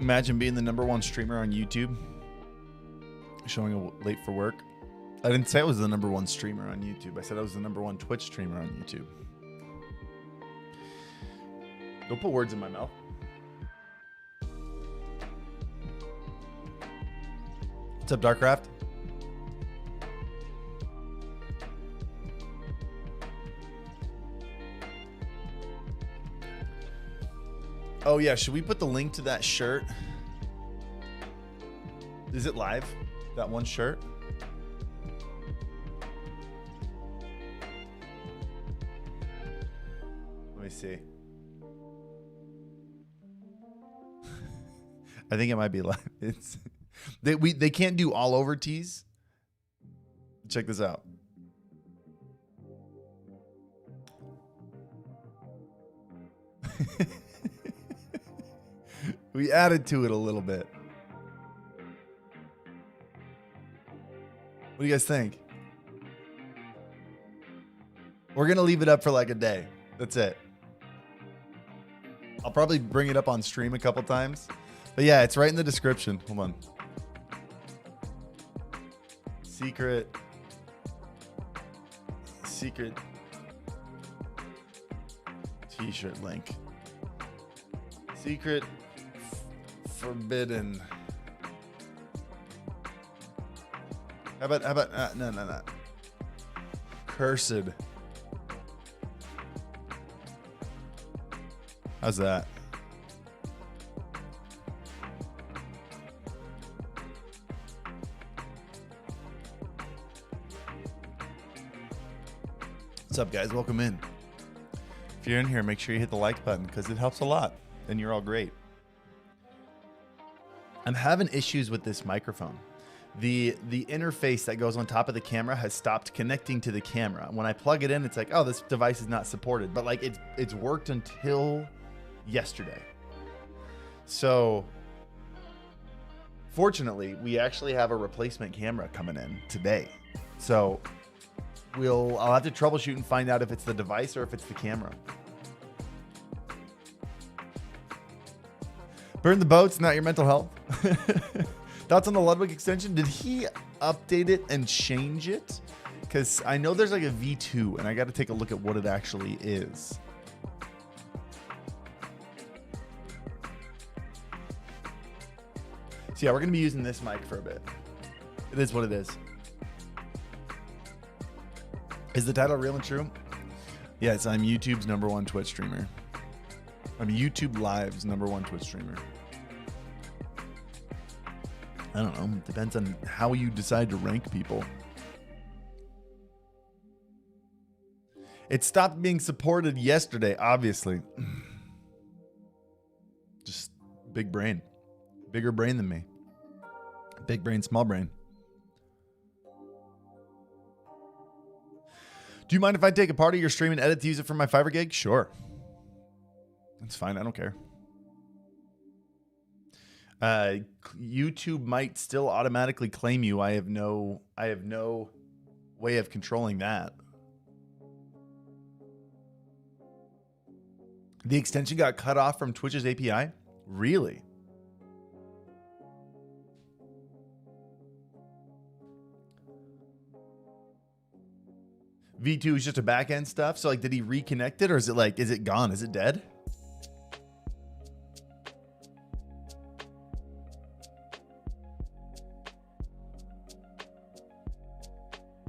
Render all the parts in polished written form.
Imagine being the #1 streamer on YouTube, showing up late for work. I didn't say I was the #1 streamer on YouTube. I said I was the #1 Twitch streamer on YouTube. Don't put words in my mouth. What's up, Darkcraft? Oh yeah, should we put the link to that shirt? Is it live? That one shirt? Let me see. I think it might be live. It's they can't do all over tees. Check this out. We added to it a little bit. What do you guys think? We're going to leave it up for like a day. That's it. I'll probably bring it up on stream a couple times. But yeah, it's right in the description. Hold on. Secret t-shirt link. Secret forbidden. How about no. Cursed. How's that? What's up, guys? Welcome in. If you're in here, make sure you hit the like button because it helps a lot and you're all great. I'm having issues with this microphone. The interface that goes on top of the camera has stopped connecting to the camera. When I plug it in, it's like, oh, this device is not supported. But like it's worked until yesterday. So fortunately, we actually have a replacement camera coming in today. So I'll have to troubleshoot and find out if it's the device or if it's the camera. Burn the boats, not your mental health. Thoughts on the Ludwig extension? Did he update it and change it? Because I know there's like a V2 and I got to take a look at what it actually is. So yeah, we're going to be using this mic for a bit. It is what it is. Is the title real and true? Yes, I'm YouTube's #1 Twitch streamer. I'm YouTube Live's #1 Twitch streamer. I don't know. It depends on how you decide to rank people. It stopped being supported yesterday, obviously. Just big brain. Bigger brain than me. Big brain, small brain. Do you mind if I take a part of your stream and edit to use it for my Fiverr gig? Sure. That's fine. I don't care. YouTube might still automatically claim you. I have no way of controlling that. The extension got cut off from Twitch's API? Really? V2 is just a back-end stuff. So like, did he reconnect it or is it like, is it gone? Is it dead?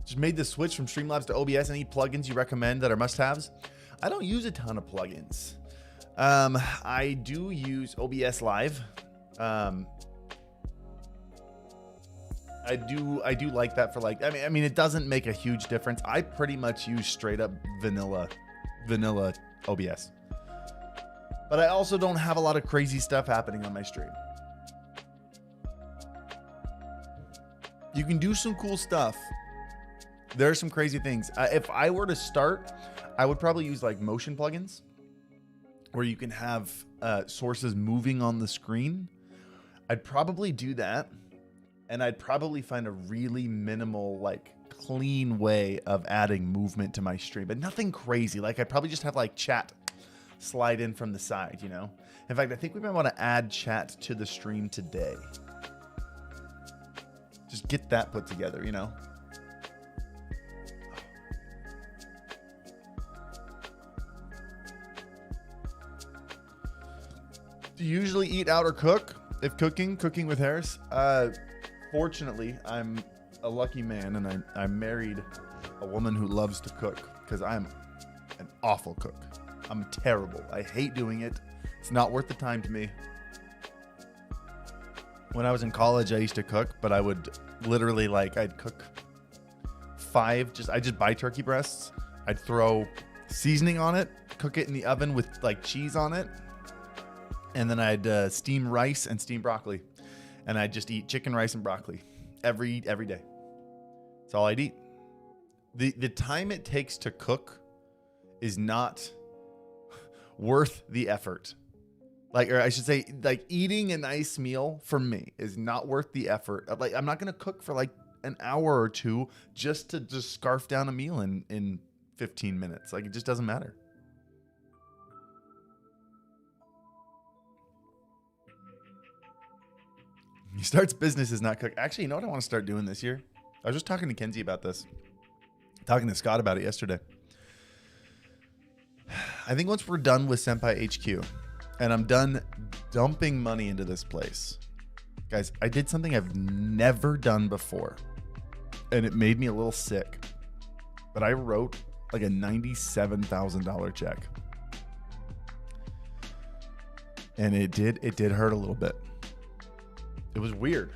Just made the switch from Streamlabs to OBS. Any plugins you recommend that are must-haves? I don't use a ton of plugins. I do use OBS Live. I do like that for like, I mean, it doesn't make a huge difference. I pretty much use straight up vanilla OBS. But I also don't have a lot of crazy stuff happening on my stream. You can do some cool stuff. There are some crazy things. If I were to start, I would probably use like motion plugins where you can have sources moving on the screen. I'd probably do that. And I'd probably find a really minimal, like clean way of adding movement to my stream, but nothing crazy. Like I'd probably just have like chat slide in from the side, you know? In fact, I think we might want to add chat to the stream today. Just get that put together, you know? Do you usually eat out or cook? If cooking with Harris? Fortunately, I'm a lucky man, and I married a woman who loves to cook, because I'm an awful cook. I'm terrible. I hate doing it. It's not worth the time to me. When I was in college, I used to cook, but I would literally, like, I'd cook I just buy turkey breasts. I'd throw seasoning on it, cook it in the oven with like cheese on it. And then I'd steam rice and steam broccoli. And I'd just eat chicken, rice, and broccoli every day. That's all I'd eat. The time it takes to cook is not worth the effort. Like, or I should say, like, eating a nice meal for me is not worth the effort. Like, I'm not going to cook for like an hour or two just to just scarf down a meal in 15 minutes. Like, it just doesn't matter. He starts businesses, not cook. Actually, you know what I want to start doing this year? I was just talking to Kenzie about this. Talking to Scott about it yesterday. I think once we're done with Senpai HQ and I'm done dumping money into this place, guys, I did something I've never done before, and it made me a little sick. But I wrote like a $97,000 check, and it did hurt a little bit. It was weird.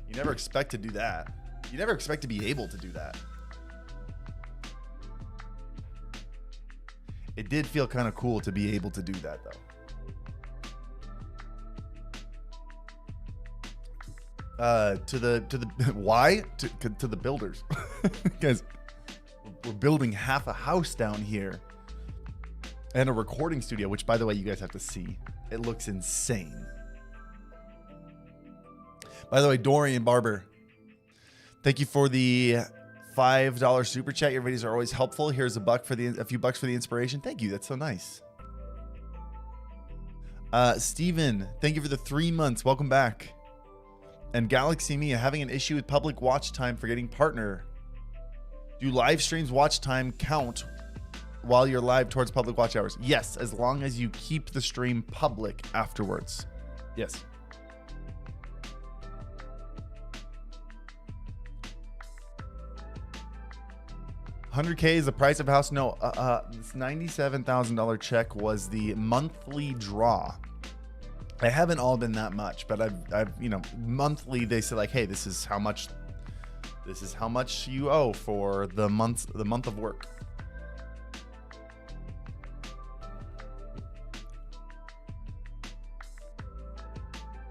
You never expect to do that. You never expect to be able to do that. It did feel kind of cool to be able to do that, though. To the builders, guys. We're building half a house down here, and a recording studio. Which, by the way, you guys have to see. It looks insane. By the way, Dorian Barber, thank you for the $5 super chat. Your videos are always helpful. Here's a few bucks for the inspiration. Thank you. That's so nice. Steven, thank you for the 3 months. Welcome back. And Galaxy Mia, having an issue with public watch time for getting partner. Do live streams watch time count while you're live towards public watch hours? Yes, as long as you keep the stream public afterwards. Yes. $100K is the price of house. No, this $97,000 check was the monthly draw. They haven't all been that much, but I've monthly they say like, hey, this is how much you owe for the month of work.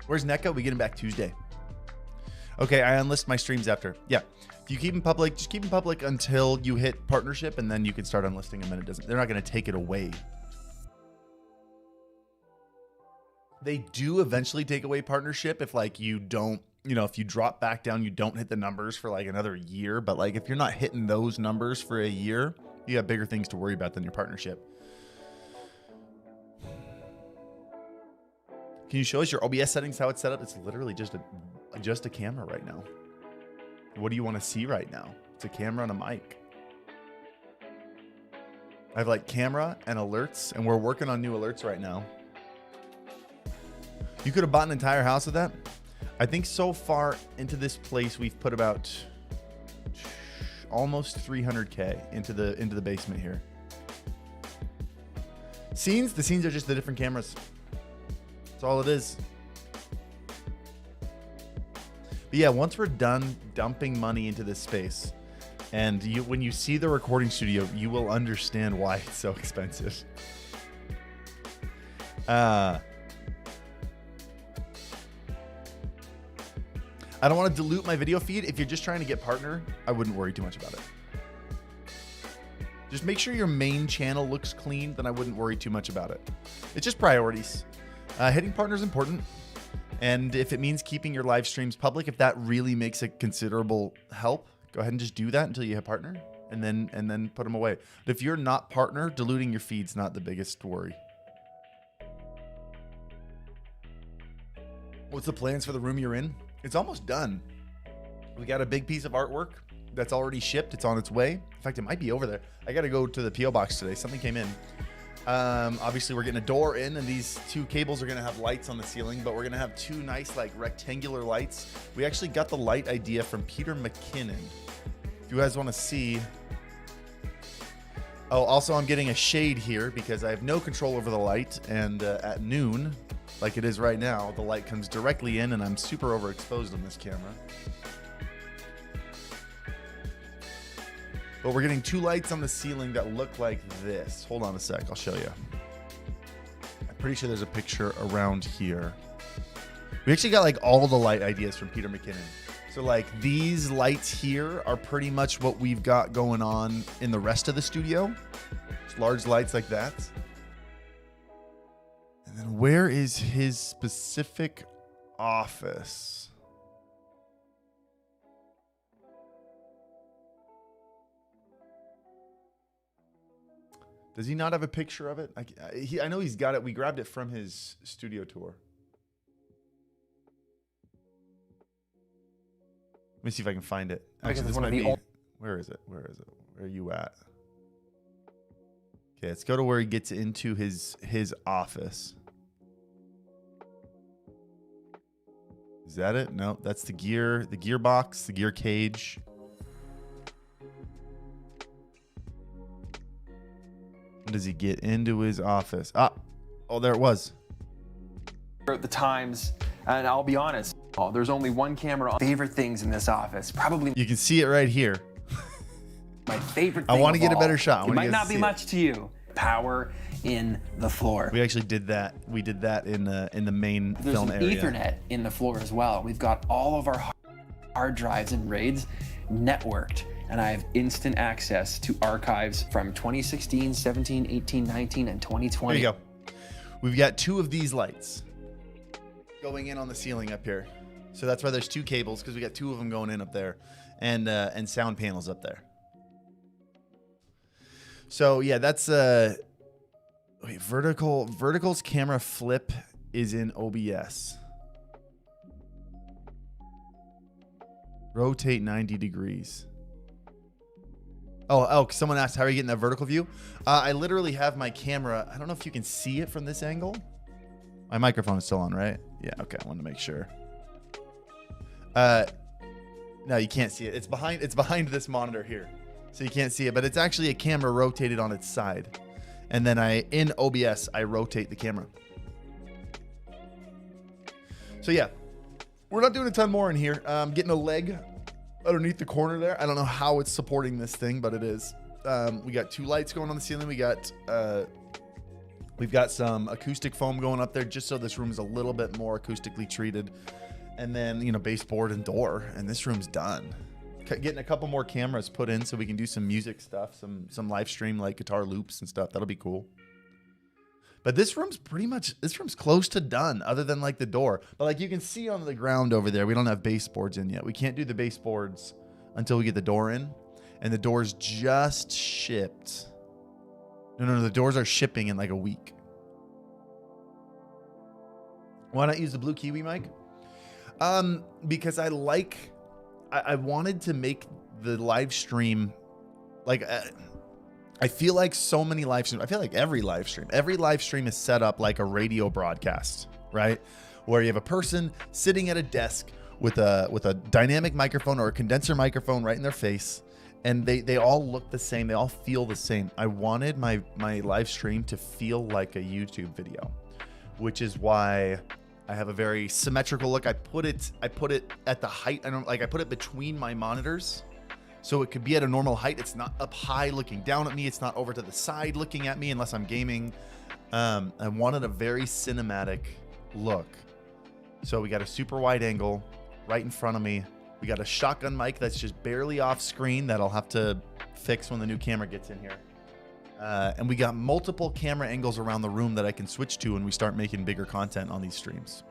Where's NECA? We get him back Tuesday. Okay, I unlist my streams after. Yeah. If you keep them public, just keep them public until you hit partnership, and then you can start unlisting them, and they're not going to take it away. They do eventually take away partnership if like you don't, if you drop back down, you don't hit the numbers for like another year. But like if you're not hitting those numbers for a year, you have bigger things to worry about than your partnership. Can you show us your OBS settings, how it's set up? It's literally just a camera right now. What do you want to see right now? It's a camera and a mic. I have like camera and alerts, and we're working on new alerts right now. You could have bought an entire house with that. I think so far into this place, we've put about almost 300K into the basement here. The scenes are just the different cameras. That's all it is. But yeah, once we're done dumping money into this space, and when you see the recording studio, you will understand why it's so expensive. I don't want to dilute my video feed. If you're just trying to get partner, I wouldn't worry too much about it. Just make sure your main channel looks clean, then I wouldn't worry too much about it. It's just priorities. Hitting partner is important. And if it means keeping your live streams public, if that really makes a considerable help, go ahead and just do that until you hit partner. and then put them away. But if you're not partner, diluting your feed's not the biggest worry. What's the plans for the room you're in? It's almost done. We got a big piece of artwork that's already shipped. It's on its way. In fact, it might be over there. I got to go to the P.O. box today. Something came in. Obviously, we're getting a door in, and these two cables are going to have lights on the ceiling, but we're going to have two nice, like, rectangular lights. We actually got the light idea from Peter McKinnon. If you guys want to see... Oh, also, I'm getting a shade here because I have no control over the light, and at noon, like it is right now, the light comes directly in, and I'm super overexposed on this camera. But we're getting two lights on the ceiling that look like this. Hold on a sec, I'll show you. I'm pretty sure there's a picture around here. We actually got like all the light ideas from Peter McKinnon. So like these lights here are pretty much what we've got going on in the rest of the studio. Just large lights like that. And then where is his specific office? Does he not have a picture of it? I know he's got it. We grabbed it from his studio tour. Let me see if I can find it. Actually, this might be... Where is it? Where is it? Where are you at? Okay, let's go to where he gets into his office. Is that it? No, that's the gearbox, the gear cage. Does he get into his office? Oh, there it was. Throughout the times, and I'll be honest, there's only one camera. Favorite things in this office, probably. You can see it right here. My favorite thing I want to get a better shot. It might not be much to you. Power in the floor. We actually did that. We did that in the main film area. There's an Ethernet in the floor as well. We've got all of our hard drives and RAIDs networked. And I have instant access to archives from 2016, 17, 18, 19, and 2020. There you go. We've got two of these lights going in on the ceiling up here. So that's why there's two cables, because we got two of them going in up there, and sound panels up there. So yeah, that's wait, Vertical's camera flip is in OBS. Rotate 90 degrees. Oh, someone asked, how are you getting that vertical view? I literally have my camera. I don't know if you can see it from this angle. My microphone is still on, right? Yeah, okay. I wanted to make sure. No, you can't see it. It's behind this monitor here. So you can't see it, but it's actually a camera rotated on its side. And then in OBS, I rotate the camera. So yeah, we're not doing a ton more in here. Getting a leg underneath the corner there. I don't know how it's supporting this thing, but it is. We got two lights going on the ceiling. We've got some acoustic foam going up there just so this room is a little bit more acoustically treated. And then, baseboard and door, and this room's done. Getting a couple more cameras put in so we can do some music stuff, some live stream like guitar loops and stuff. That'll be cool. But this room's close to done, other than like the door. But like you can see on the ground over there, we don't have baseboards in yet. We can't do the baseboards until we get the door in. And the doors just shipped. No, the doors are shipping in like a week. Why not use the blue Kiwi mic? Because I wanted to make the live stream like... I feel like so many live streams, I feel like every live stream is set up like a radio broadcast, right? Where you have a person sitting at a desk with a dynamic microphone or a condenser microphone right in their face, and they all look the same. They all feel the same. I wanted my live stream to feel like a YouTube video, which is why I have a very symmetrical look. I put it at the height. I put it between my monitors. So it could be at a normal height. It's not up high looking down at me. It's not over to the side looking at me unless I'm gaming. I wanted a very cinematic look. So we got a super wide angle right in front of me. We got a shotgun mic that's just barely off screen that I'll have to fix when the new camera gets in here. And we got multiple camera angles around the room that I can switch to when we start making bigger content on these streams.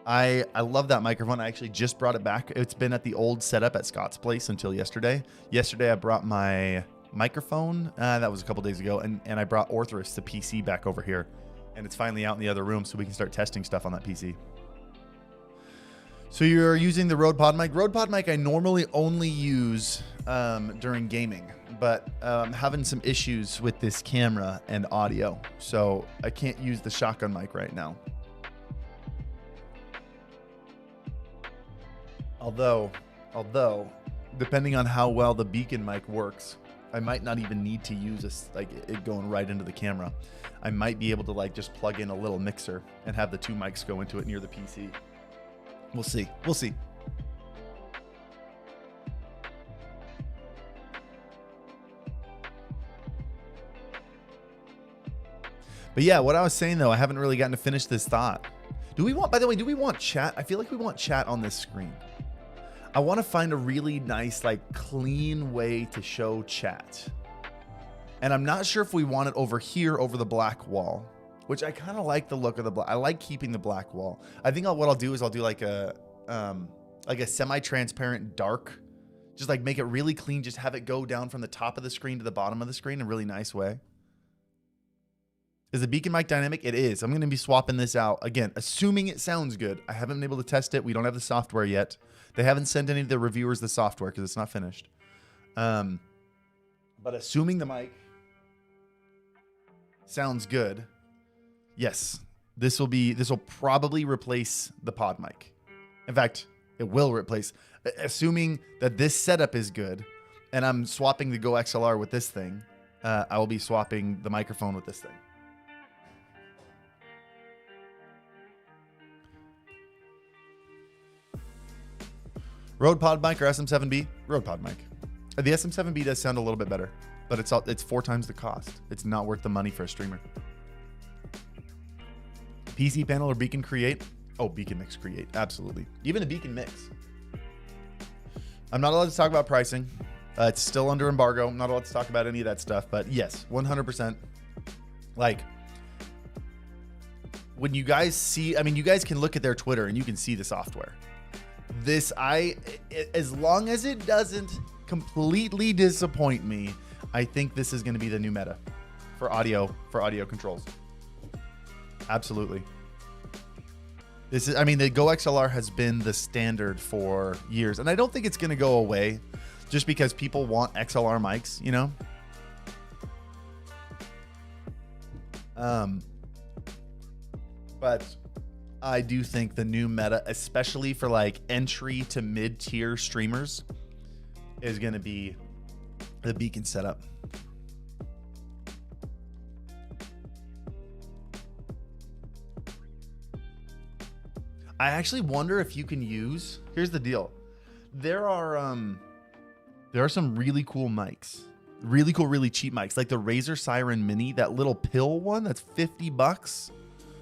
I love that microphone. I actually just brought it back. It's been at the old setup at Scott's place until yesterday. Yesterday I brought my microphone. That was a couple days ago. And I brought Orthrus, the PC, back over here. And it's finally out in the other room so we can start testing stuff on that PC. So you're using the Rode Pod mic. Rode Pod mic I normally only use during gaming. But I'm having some issues with this camera and audio. So I can't use the shotgun mic right now. Although, depending on how well the beacon mic works, I might not even need to use this, like it going right into the camera. I might be able to like just plug in a little mixer and have the two mics go into it near the PC. We'll see. We'll see. But yeah, what I was saying though, I haven't really gotten to finish this thought. Do we want, by the way, do we want chat? I feel like we want chat on this screen. I want to find a really nice, like clean way to show chat. And I'm not sure if we want it over here over the black wall, which I kind of like the look of the black. I like keeping the black wall. I think what I'll do is I'll do like a semi-transparent dark, just like make it really clean. Just have it go down from the top of the screen to the bottom of the screen in a really nice way. Is the beacon mic dynamic? It is. I'm going to be swapping this out again, assuming it sounds good. I haven't been able to test it. We don't have the software yet. They haven't sent any of the reviewers the software because it's not finished. But assuming the mic sounds good, yes, this will probably replace the pod mic. In fact, it will replace, assuming that this setup is good and I'm swapping the Go XLR with this thing, I will be swapping the microphone with this thing. Rode Pod mic or SM7B? Rode Pod mic. The SM7B does sound a little bit better, but it's 4 times the cost. It's not worth the money for a streamer. PC panel or Beacon Create? Oh, Beacon Mix Create. Absolutely. Even a Beacon Mix. I'm not allowed to talk about pricing. It's still under embargo. I'm not allowed to talk about any of that stuff, but yes, 100%. Like, when you guys see, I mean, you guys can look at their Twitter and you can see the software. As long as it doesn't completely disappoint me, I think this is going to be the new meta for audio controls. Absolutely. This is, I mean, the Go XLR has been the standard for years, and I don't think it's going to go away just because people want XLR mics, you know? But I do think the new meta, especially for like entry to mid-tier streamers, is going to be the beacon setup. I actually wonder if you can use, here's the deal. There are some really cool mics. Really cool, really cheap mics. Like the Razer Siren Mini, that little pill one that's $50.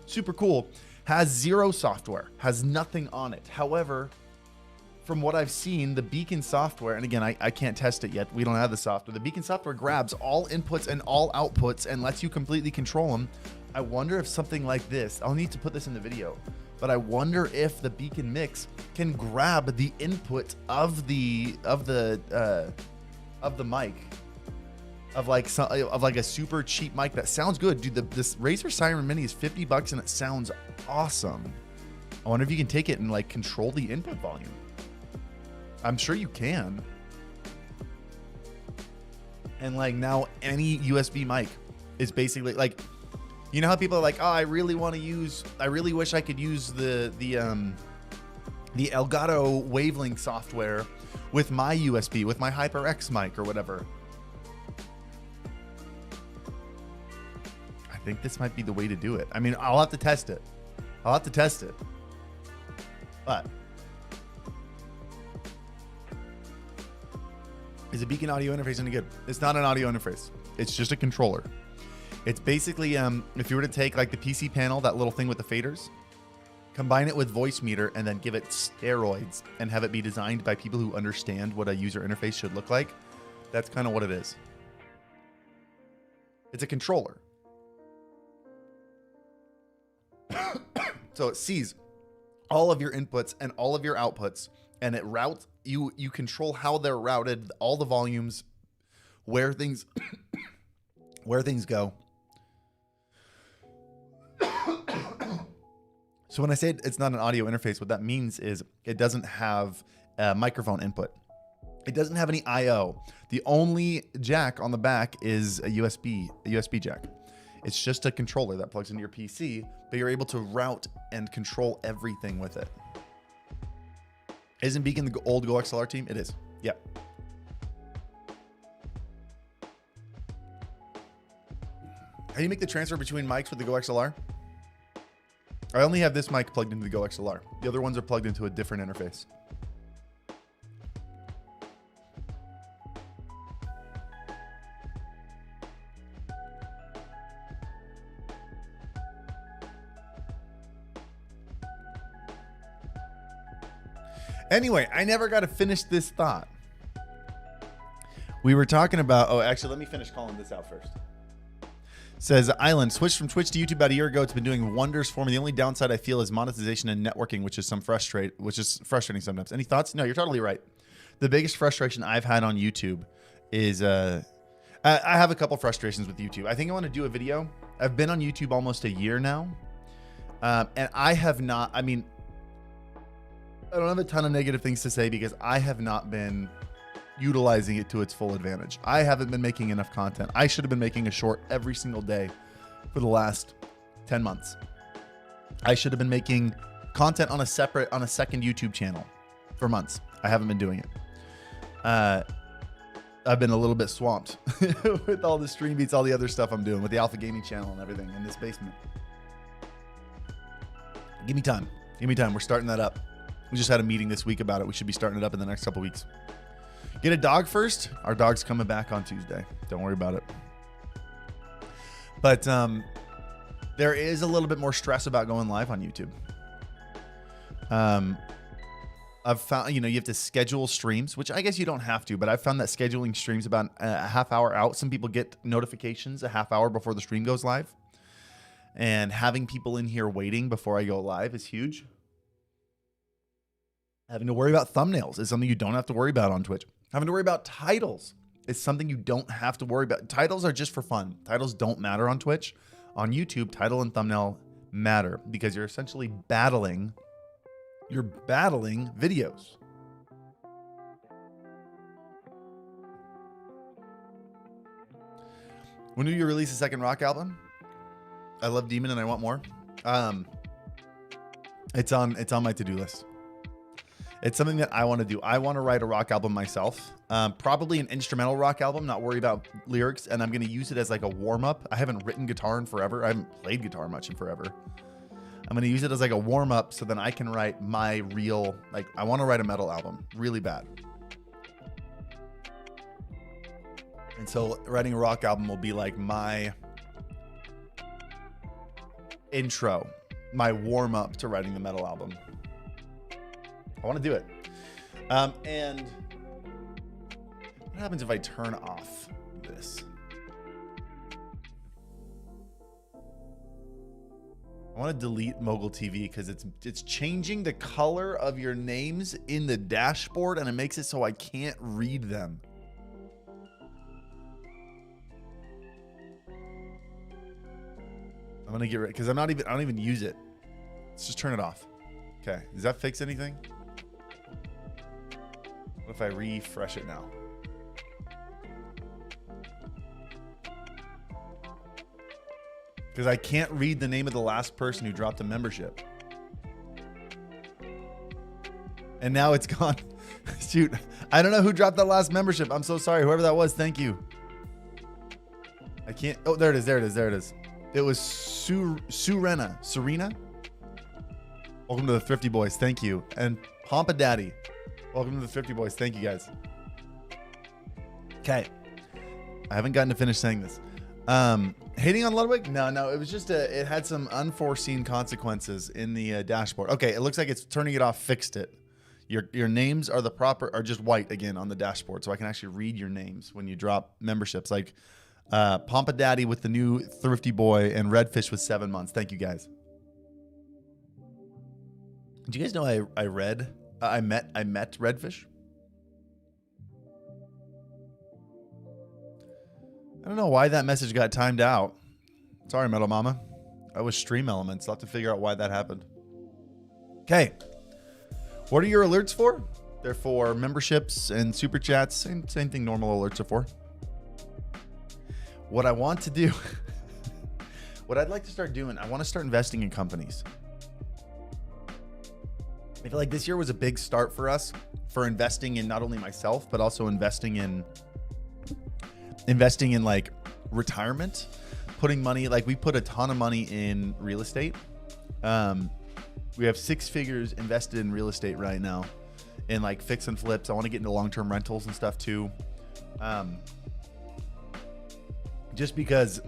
Super cool. Has zero software, has nothing on it. However, from what I've seen, the Beacon software, and again, I can't test it yet. We don't have the software. The Beacon software grabs all inputs and all outputs and lets you completely control them. I wonder if something like this, I'll need to put this in the video, but I wonder if the Beacon Mix can grab the input of the mic, of like a super cheap mic that sounds good. Dude, this Razer Siren Mini is $50 and it sounds awesome. I wonder if you can take it and like control the input volume. I'm sure you can. And like now any USB mic is basically like, you know how people are like, oh, I really wish I could use the Elgato Wavelink software with my USB, with my HyperX mic or whatever. I think this might be the way to do it. I mean, I'll have to test it. But is a Beacon audio interface any good? It's not an audio interface. It's just a controller. It's basically, if you were to take like the PC panel, that little thing with the faders, combine it with voice meter, and then give it steroids and have it be designed by people who understand what a user interface should look like. That's kind of what it is. It's a controller. So it sees all of your inputs and all of your outputs, and it routes you control how they're routed, all the volumes, where things where things go. So when I say it's not an audio interface, what that means is it doesn't have a microphone input. It doesn't have any I/O. The only jack on the back is a USB jack. It's just a controller that plugs into your PC, but you're able to route and control everything with it. Isn't Beacon the old Go XLR team? It is. Yeah. How do you make the transfer between mics with the Go XLR? I only have this mic plugged into the Go XLR. The other ones are plugged into a different interface. Anyway, I never got to finish this thought. We were talking about, oh, actually, let me finish calling this out first. Says, Island, switched from Twitch to YouTube about a year ago. It's been doing wonders for me. The only downside I feel is monetization and networking, which is frustrating sometimes. Any thoughts? No, you're totally right. The biggest frustration I've had on YouTube is, I have a couple frustrations with YouTube. I think I want to do a video. I've been on YouTube almost a year now. And I have not, I mean, I don't have a ton of negative things to say because I have not been utilizing it to its full advantage. I haven't been making enough content. I should have been making a short every single day for the last 10 months. I should have been making content on a second YouTube channel for months. I haven't been doing it. I've been a little bit swamped with all the stream beats, all the other stuff I'm doing with the Alpha Gaming channel and everything in this basement. Give me time. Give me time. We're starting that up. We just had a meeting this week about it. We should be starting it up in the next couple weeks. Get a dog first. Our dog's coming back on Tuesday. Don't worry about it. But there is a little bit more stress about going live on YouTube. I've found, you have to schedule streams, which I guess you don't have to, but I've found that scheduling streams about a half hour out. Some people get notifications a half hour before the stream goes live. And having people in here waiting before I go live is huge. Having to worry about thumbnails is something you don't have to worry about on Twitch. Having to worry about titles is something you don't have to worry about. Titles are just for fun. Titles don't matter on Twitch. On YouTube, title and thumbnail matter because you're essentially battling videos. When do you release a second rock album? I love Demon and I want more. It's on my to-do list. It's something that I want to do. I want to write a rock album myself. Probably an instrumental rock album, not worry about lyrics. And I'm going to use it as like a warm-up. I haven't written guitar in forever. I haven't played guitar much in forever. I'm going to use it as like a warm-up so then I can write my real, I want to write a metal album really bad. And so writing a rock album will be like my intro, my warm-up to writing the metal album. I want to do it. And what happens if I turn off this? I want to delete Mogul TV because it's changing the color of your names in the dashboard and it makes it so I can't read them. I'm gonna get rid because I don't even use it. Let's just turn it off. Okay, does that fix anything? What if I refresh it now? Because I can't read the name of the last person who dropped a membership. And now it's gone. Shoot, I don't know who dropped that last membership. I'm so sorry. Whoever that was, thank you. I can't. Oh, there it is. There it is. There it is. It was Serena. Welcome to the Thrifty Boys. Thank you. And Pompa Daddy. Welcome to the Thrifty Boys. Thank you guys. Okay. I haven't gotten to finish saying this. Hating on Ludwig? No. It was just it had some unforeseen consequences in the dashboard. Okay. It looks like it's turning it off. Fixed it. Your names are just white again on the dashboard. So I can actually read your names when you drop memberships. Like Pompa Daddy with the new Thrifty Boy and Redfish with 7 months. Thank you guys. Do you guys know I met Redfish? I don't know why that message got timed out. Sorry, Metal Mama. I was Stream Elements. I'll have to figure out why that happened. Okay. What are your alerts for? They're for memberships and super chats. Same thing normal alerts are for. What I want to do, what I'd like to start doing, I want to start investing in companies. I feel like this year was a big start for us for investing in not only myself, but also investing in like retirement, putting money, like we put a ton of money in real estate. We have 6 figures invested in real estate right now in like fix and flips. I want to get into long-term rentals and stuff too. Just because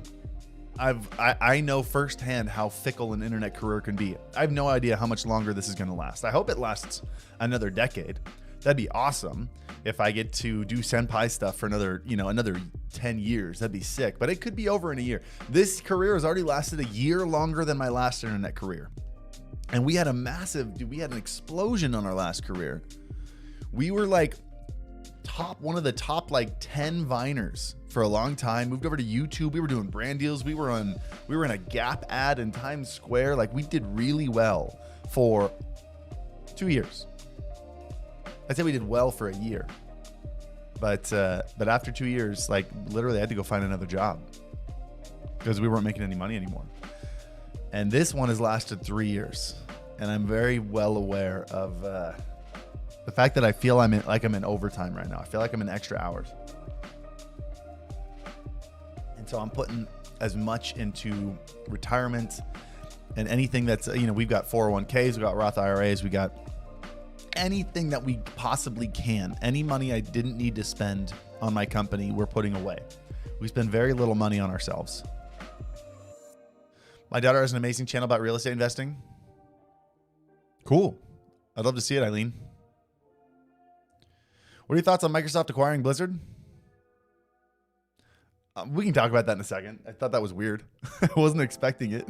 I know firsthand how fickle an internet career can be. I have no idea how much longer this is going to last. I hope it lasts another decade. That'd be awesome if I get to do Senpai stuff for another 10 years. That'd be sick, but it could be over in a year. This career has already lasted a year longer than my last internet career. And we had an explosion on our last career. We were like one of the top like 10 Viners for a long time. Moved over to YouTube. We were doing brand deals. We were in a Gap ad in Times Square. Like we did really well for 2 years. I'd say we did well for a year, but after 2 years, like literally I had to go find another job because we weren't making any money anymore. And this one has lasted 3 years, and I'm very well aware of the fact that I feel I'm in overtime right now. I feel like I'm in extra hours, and so I'm putting as much into retirement and anything that's we've got 401ks, we got Roth IRAs, we got anything that we possibly can. Any money I didn't need to spend on my company, we're putting away. We spend very little money on ourselves. My daughter has an amazing channel about real estate investing. Cool. I'd love to see it, Eileen. What are your thoughts on Microsoft acquiring Blizzard? We can talk about that in a second. I thought that was weird. I wasn't expecting it.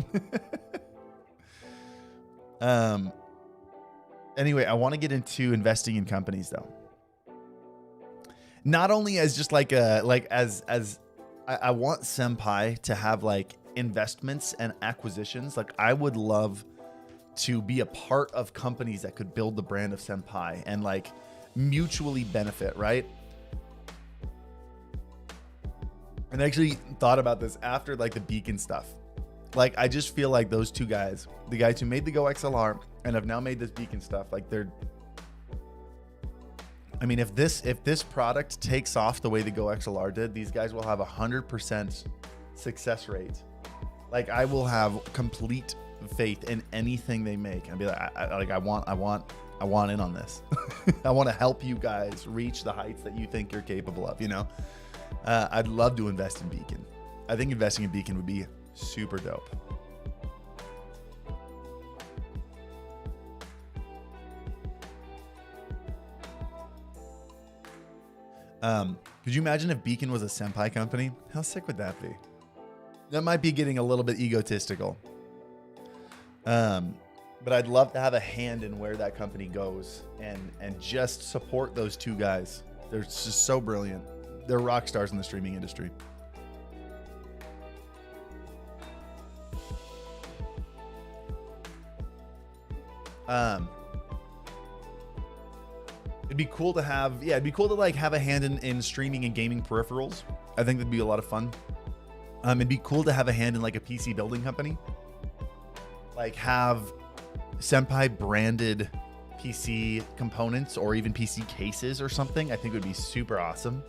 Anyway, I want to get into investing in companies though. Not only as just like I want Senpai to have like investments and acquisitions. Like I would love to be a part of companies that could build the brand of Senpai and like mutually benefit, right? And I actually thought about this after like the Beacon stuff. Like I just feel like those two guys, the guys who made the Go XLR and have now made this Beacon stuff, like if this product takes off the way the Go XLR did, these guys will have 100% success rate. Like I will have complete faith in anything they make. I'd be like, I want in on this. I want to help you guys reach the heights that you think you're capable of. I'd love to invest in Beacon. I think investing in Beacon would be super dope. Could you imagine if Beacon was a Senpai company? How sick would that be? That might be getting a little bit egotistical. But I'd love to have a hand in where that company goes and just support those two guys. They're just so brilliant. They're rock stars in the streaming industry. It'd be cool to have, it'd be cool to like have a hand in streaming and gaming peripherals. I think that'd be a lot of fun. It'd be cool to have a hand in like a PC building company. Like have Senpai branded PC components or even PC cases or something. I think would be super awesome.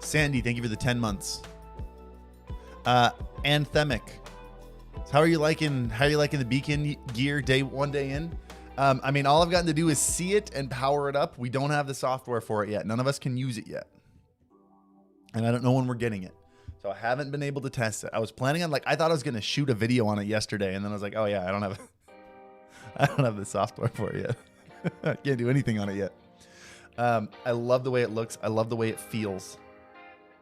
Sandy, thank you for the 10 months. Anthemic. How are you liking the Beacon gear one day in? All I've gotten to do is see it and power it up. We don't have the software for it yet. None of us can use it yet. And I don't know when we're getting it. So I haven't been able to test it. I was planning on I thought I was going to shoot a video on it yesterday. And then I was like, oh yeah, I don't have the software for it yet. I can't do anything on it yet. I love the way it looks. I love the way it feels.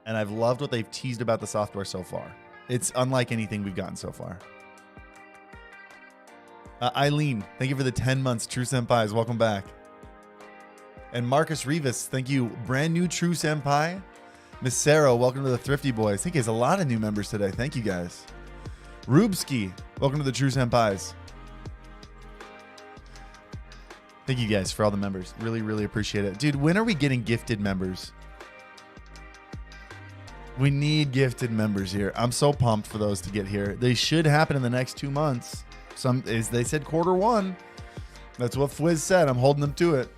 And I've loved what they've teased about the software so far. It's unlike anything we've gotten so far. Eileen, thank you for the 10 months. True Senpais, welcome back. And Marcus Rivas, thank you. Brand new True Senpai. Miss Sarah, welcome to the Thrifty Boys. I think there's a lot of new members today. Thank you guys. Rubski, welcome to the True Senpais. Thank you guys for all the members. Really, really appreciate it. Dude, when are we getting gifted members? We need gifted members here. I'm so pumped for those to get here. They should happen in the next 2 months. They said Q1. That's what Fwiz said. I'm holding them to it.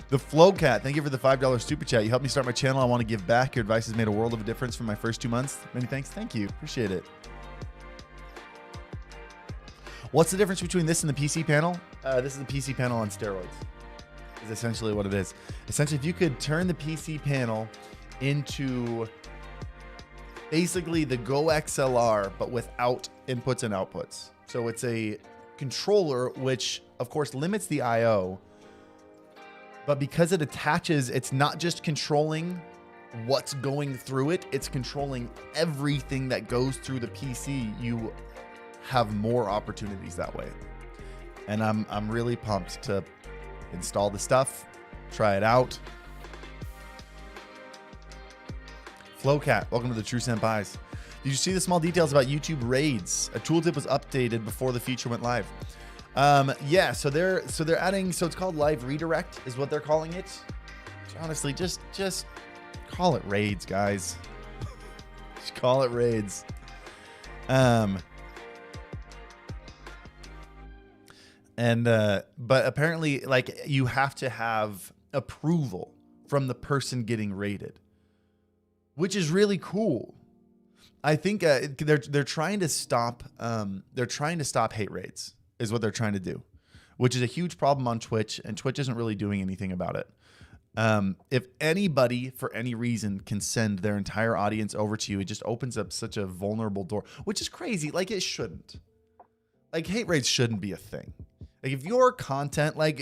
The Flowcat, thank you for the $5 super chat. You helped me start my channel. I want to give back. Your advice has made a world of a difference for my first 2 months. Many thanks. Thank you. Appreciate it. What's the difference between this and the PC panel? This is the PC panel on steroids. Is essentially what it is. Essentially, if you could turn the PC panel into basically the Go XLR, but without inputs and outputs. So it's a controller, which of course limits the IO, but because it attaches, it's not just controlling what's going through it, it's controlling everything that goes through the PC. You have more opportunities that way. And I'm really pumped to install the stuff, try it out. Flowcat, welcome to the True Senpais. Did you see the small details about YouTube raids? A tooltip was updated before the feature went live. Yeah, so they're adding, so it's called live redirect is what they're calling it. Honestly, just call it raids, guys. Just call it raids. But apparently, like, you have to have approval from the person getting raided, which is really cool. I think they're trying to stop hate raids is what they're trying to do, which is a huge problem on Twitch, and Twitch isn't really doing anything about it. If anybody for any reason can send their entire audience over to you, it just opens up such a vulnerable door, which is crazy. Like, it shouldn't. Like, hate raids shouldn't be a thing. Like, if your content, like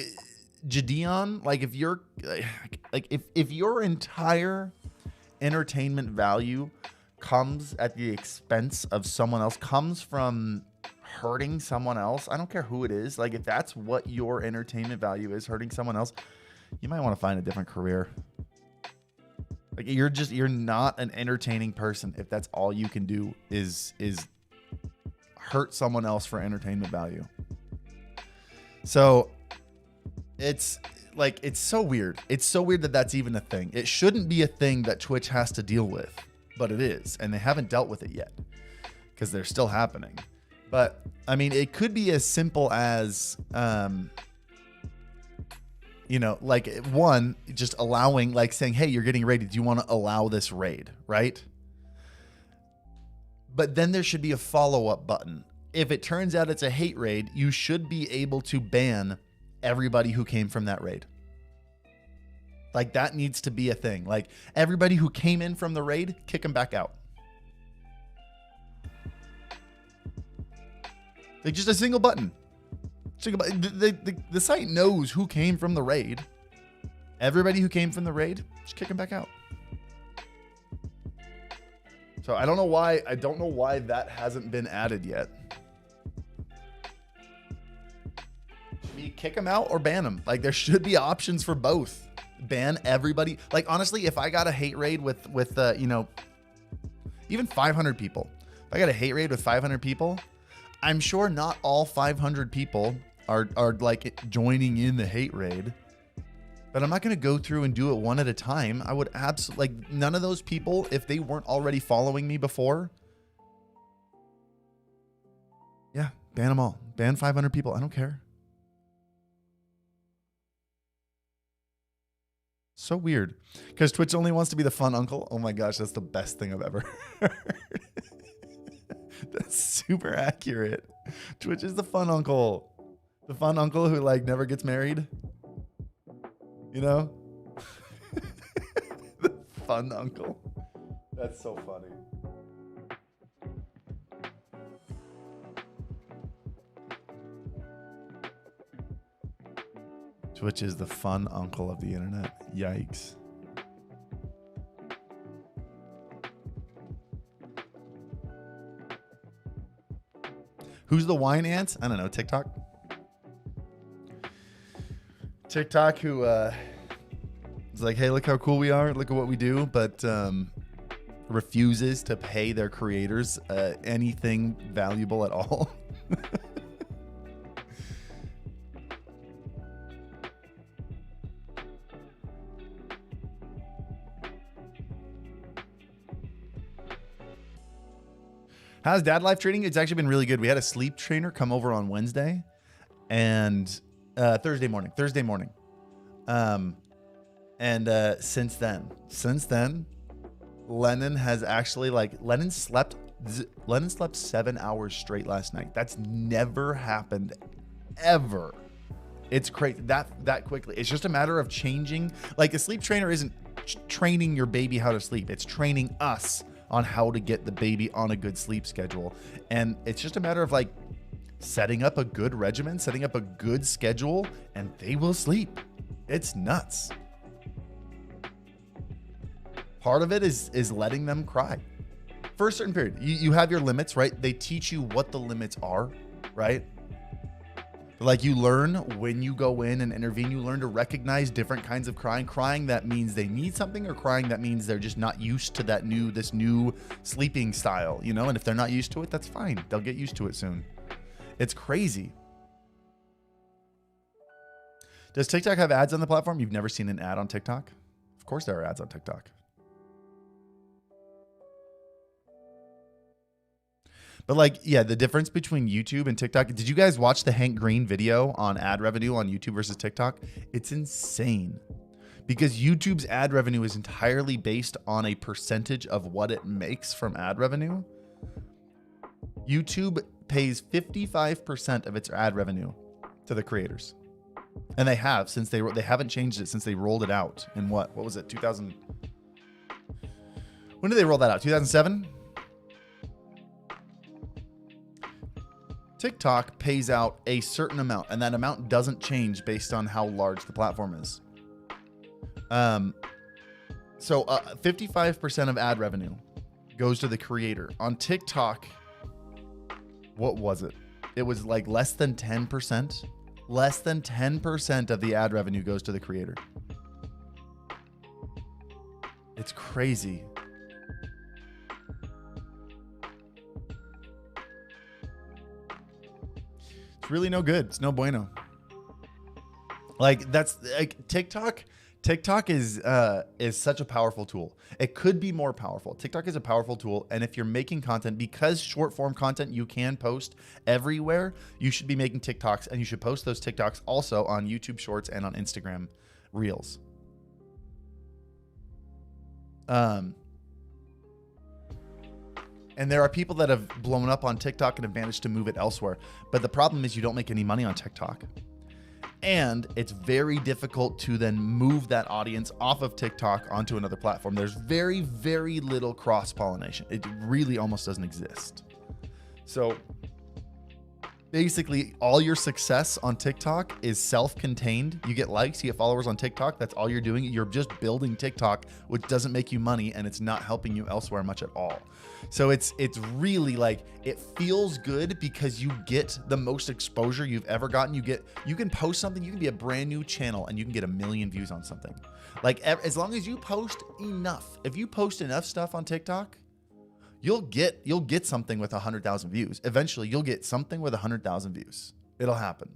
Jadeon, like if you're like if your entire entertainment value comes at the expense of someone else, comes from hurting someone else, I don't care who it is, like if that's what your entertainment value is, hurting someone else, you might want to find a different career. Like, you're not an entertaining person if that's all you can do is hurt someone else for entertainment value. So it's like, it's so weird. It's so weird that that's even a thing. It shouldn't be a thing that Twitch has to deal with, but it is. And they haven't dealt with it yet because they're still happening. But I mean, it could be as simple as, you know, like one, just allowing, like saying, hey, you're getting raided. Do you want to allow this raid? Right. But then there should be a follow-up button. If it turns out it's a hate raid, you should be able to ban everybody who came from that raid. Like, that needs to be a thing. Like, everybody who came in from the raid, kick them back out. Like, just a single button. The site knows who came from the raid. Everybody who came from the raid, just kick them back out. So I don't know why that hasn't been added yet. You kick them out or ban them. Like, there should be options for both. Ban everybody. Like, honestly, if I got a hate raid with you know, even 500 people, if I got a hate raid with 500 people, I'm sure not all 500 people are like joining in the hate raid. But I'm not going to go through and do it one at a time. I would absolutely, like, none of those people, if they weren't already following me before, yeah, ban them all. Ban 500 people. I don't care. So weird. Because Twitch only wants to be the fun uncle. Oh my gosh, that's the best thing I've ever heard. That's super accurate. Twitch is the fun uncle. The fun uncle who, like, never gets married. You know? The fun uncle. That's so funny. Twitch is the fun uncle of the internet. Yikes. Who's the wine ants? I don't know. TikTok. TikTok, who is like, hey, look how cool we are. Look at what we do, but refuses to pay their creators anything valuable at all. How's dad life treating? It's actually been really good. We had a sleep trainer come over on Wednesday and Thursday morning. Since then, Lennon has actually Lennon slept 7 hours straight last night. That's never happened ever. It's crazy that quickly. It's just a matter of changing. Like, a sleep trainer isn't training your baby how to sleep. It's training us on how to get the baby on a good sleep schedule. And it's just a matter of setting up a good regimen, setting up a good schedule, and they will sleep. It's nuts. Part of it is letting them cry for a certain period. You have your limits, right? They teach you what the limits are, right? You learn when you go in and intervene, you learn to recognize different kinds of crying that means they need something, or crying that means they're just not used to this new sleeping style, and if they're not used to it, that's fine. They'll get used to it soon. It's crazy. Does TikTok have ads on the platform? You've never seen an ad on TikTok? Of course there are ads on TikTok. But the difference between YouTube and TikTok. Did you guys watch the Hank Green video on ad revenue on YouTube versus TikTok? It's insane, because YouTube's ad revenue is entirely based on a percentage of what it makes from ad revenue. YouTube pays 55% of its ad revenue to the creators. And they have since they haven't changed it since they rolled it out in what was it? 2000. When did they roll that out? 2007? TikTok pays out a certain amount, and that amount doesn't change based on how large the platform is. So 55% of ad revenue goes to the creator. On TikTok, what was it? It was less than 10%. Less than 10% of the ad revenue goes to the creator. It's crazy. It's really no good. It's no bueno. TikTok is such a powerful tool. It could be more powerful. TikTok is a powerful tool, and if you're making content, because short form content you can post everywhere, you should be making TikToks, and you should post those TikToks also on YouTube Shorts and on Instagram Reels. And there are people that have blown up on TikTok and have managed to move it elsewhere. But the problem is you don't make any money on TikTok. And it's very difficult to then move that audience off of TikTok onto another platform. There's very, very little cross-pollination. It really almost doesn't exist. So basically, all your success on TikTok is self-contained. You get likes, you get followers on TikTok. That's all you're doing. You're just building TikTok, which doesn't make you money, and it's not helping you elsewhere much at all. So it's really it feels good because you get the most exposure you've ever gotten. You can post something, you can be a brand new channel, and you can get 1 million views on something. As long as you post enough. If you post enough stuff on TikTok, you'll get something with 100,000 views. Eventually, you'll get something with 100,000 views. It'll happen.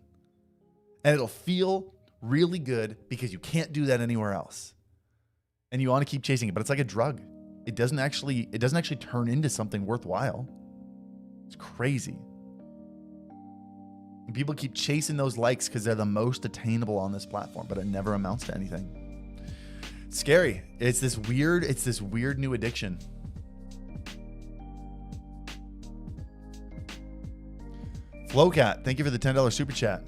And it'll feel really good because you can't do that anywhere else. And you want to keep chasing it, but it's like a drug. It doesn't actually turn into something worthwhile. It's crazy. And people keep chasing those likes because they're the most attainable on this platform, but it never amounts to anything. It's scary. It's this weird new addiction. Flowcat, thank you for the $10 super chat.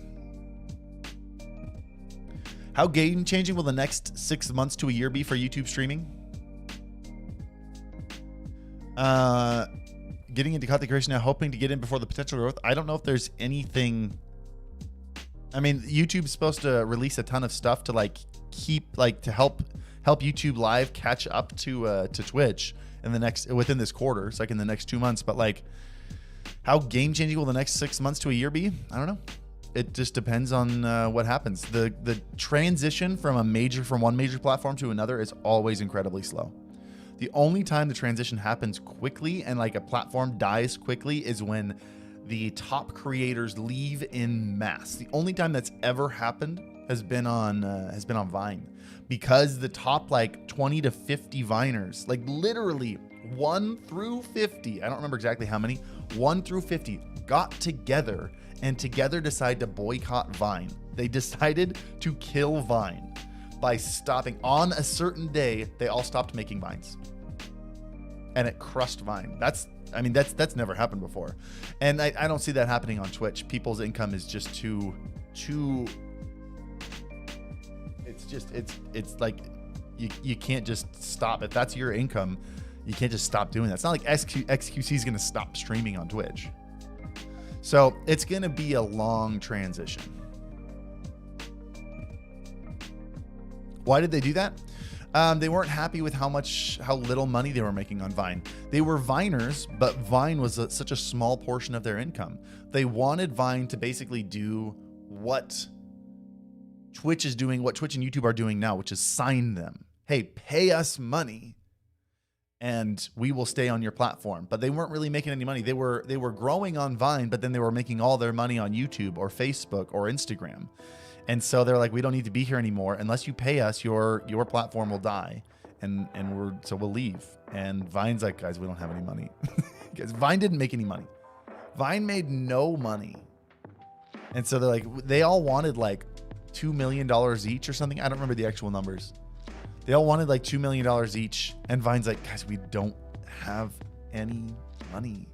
How game changing will the next 6 months to a year be for YouTube streaming? Getting into content creation now, hoping to get in before the potential growth. I don't know if there's anything. I mean, YouTube's supposed to release a ton of stuff to to help YouTube Live catch up to Twitch within this quarter. It's in the next 2 months, but How game changing will the next 6 months to a year be? I don't know. It just depends on what happens. The transition from one major platform to another is always incredibly slow. The only time the transition happens quickly and like a platform dies quickly is when the top creators leave in mass. The only time that's ever happened has been on Vine, because the top like 20 to 50 Viners, like literally 1 through 50, I don't remember exactly how many, 1 through 50 got together and together decided to boycott Vine. They decided to kill Vine by stopping on a certain day. They all stopped making Vines, and it crushed Vine. That's never happened before. And I don't see that happening on Twitch. People's income is just too it's like you can't just stop. If that's your income, you can't just stop doing that. It's not like XQC is going to stop streaming on Twitch. So it's going to be a long transition. Why did they do that? They weren't happy with how little money they were making on Vine. They were Viners, but Vine was such a small portion of their income. They wanted Vine to basically do what Twitch is doing, what Twitch and YouTube are doing now, which is sign them. Hey, pay us money and we will stay on your platform. But they weren't really making any money. They were growing on Vine, but then they were making all their money on YouTube or Facebook or Instagram. And so they're like, we don't need to be here anymore. Unless you pay us, your platform will die. And we'll leave. And Vine's like, guys, we don't have any money. Because Vine didn't make any money. Vine made no money. And so they're like, they all wanted like $2 million each or something. I don't remember the actual numbers. They all wanted like $2 million each. And Vine's like, guys, we don't have any money.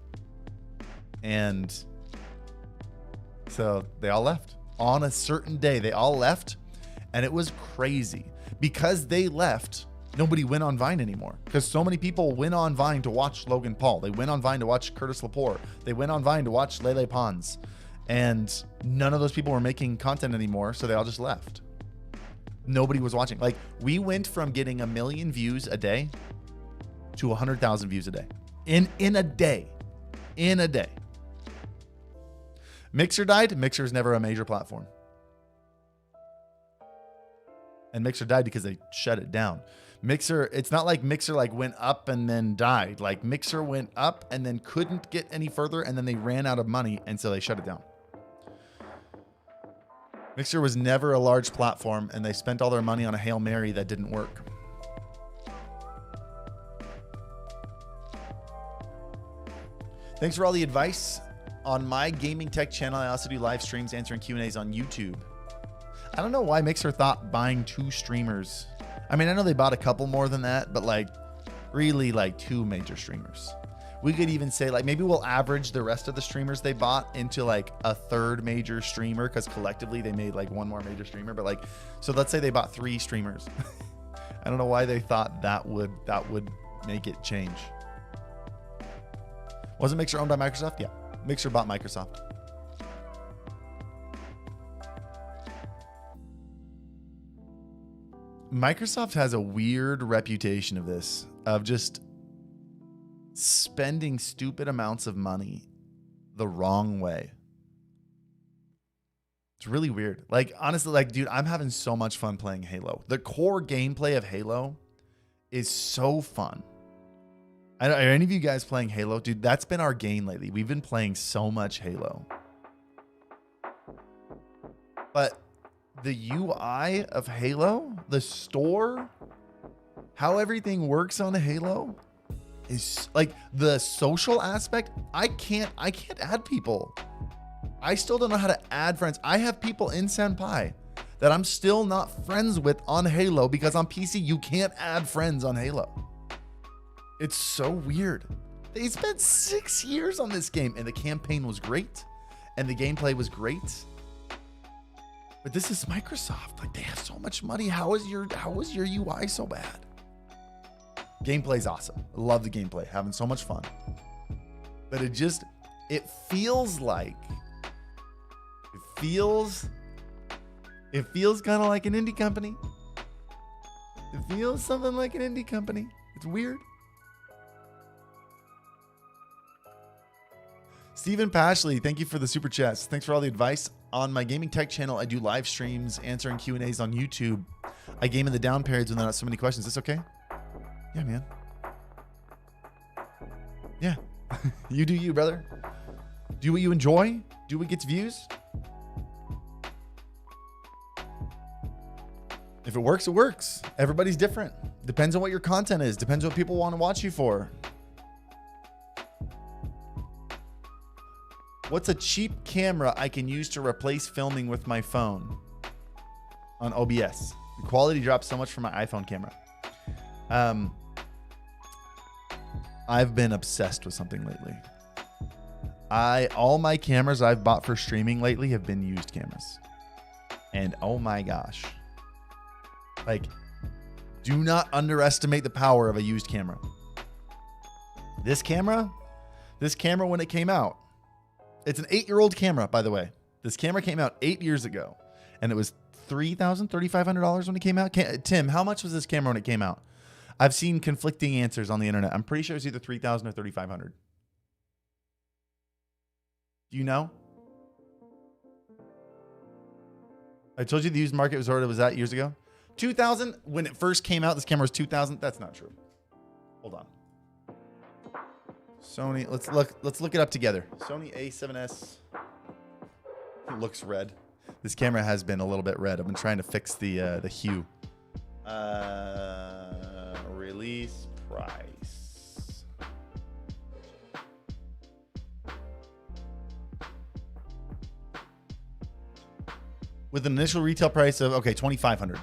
And so they all left. On a certain day, they all left, and it was crazy. Because they left, nobody went on Vine anymore. Because so many people went on Vine to watch Logan Paul. They went on Vine to watch Curtis Lepore. They went on Vine to watch Lele Pons. And none of those people were making content anymore, so they all just left. Nobody was watching. Like, we went from getting 1 million views a day to 100,000 views a day. In a day. In a day. Mixer died. Mixer is never a major platform. And Mixer died because they shut it down. Mixer, it's not like Mixer like went up and then died. Like Mixer went up and then couldn't get any further, and then they ran out of money, and so they shut it down. Mixer was never a large platform, and they spent all their money on a Hail Mary that didn't work. Thanks for all the advice. On my gaming tech channel, I also do live streams answering Q&As on YouTube. I don't know why Mixer thought buying 2 streamers. I mean, I know they bought a couple more than that, but like really like 2 major streamers. We could even say like maybe we'll average the rest of the streamers they bought into like a 3rd major streamer, because collectively they made like 1 more major streamer. But like, so let's say they bought 3 streamers. I don't know why they thought that would make it change. Wasn't Mixer owned by Microsoft? Yeah. Mixer bought Microsoft. Microsoft has a weird reputation of this, of just spending stupid amounts of money the wrong way. It's really weird. Like, honestly, like, dude, I'm having so much fun playing Halo. The core gameplay of Halo is so fun. Are any of you guys playing Halo? Dude, that's been our game lately. We've been playing so much Halo. But the UI of Halo, the store, how everything works on Halo is like the social aspect. I can't add people. I still don't know how to add friends. I have people in Senpai that I'm still not friends with on Halo, because on PC, you can't add friends on Halo. It's so weird. They spent 6 years on this game, and the campaign was great, and the gameplay was great. But this is Microsoft. Like, they have so much money. How is your UI so bad? Gameplay's awesome. I love the gameplay. Having so much fun. But it feels kind of like an indie company. It feels something like an indie company. It's weird. Stephen Pashley, thank you for the super chats. Thanks for all the advice. On my gaming tech channel, I do live streams answering Q&As on YouTube. I game in the down periods when there are not so many questions. Is this okay? Yeah, man. Yeah. You do you, brother. Do what you enjoy. Do what gets views. If it works, it works. Everybody's different. Depends on what your content is. Depends what people want to watch you for. What's a cheap camera I can use to replace filming with my phone on OBS? The quality drops so much from my iPhone camera. I've been obsessed with something lately. All my cameras I've bought for streaming lately have been used cameras. And oh my gosh. Like, do not underestimate the power of a used camera. This camera when it came out, it's an 8-year-old camera, by the way. This camera came out 8 years ago, and it was $3,000, $3,500 when it came out. Tim, how much was this camera when it came out? I've seen conflicting answers on the internet. I'm pretty sure it's either $3,000 or $3,500. Do you know? I told you the used market was that years ago. 2000 when it first came out. This camera was 2000. That's not true. Hold on. Sony. Let's look it up together. Sony A7S. It looks red. This camera has been a little bit red. I've been trying to fix the hue. Release price. With an initial retail price of $2,500.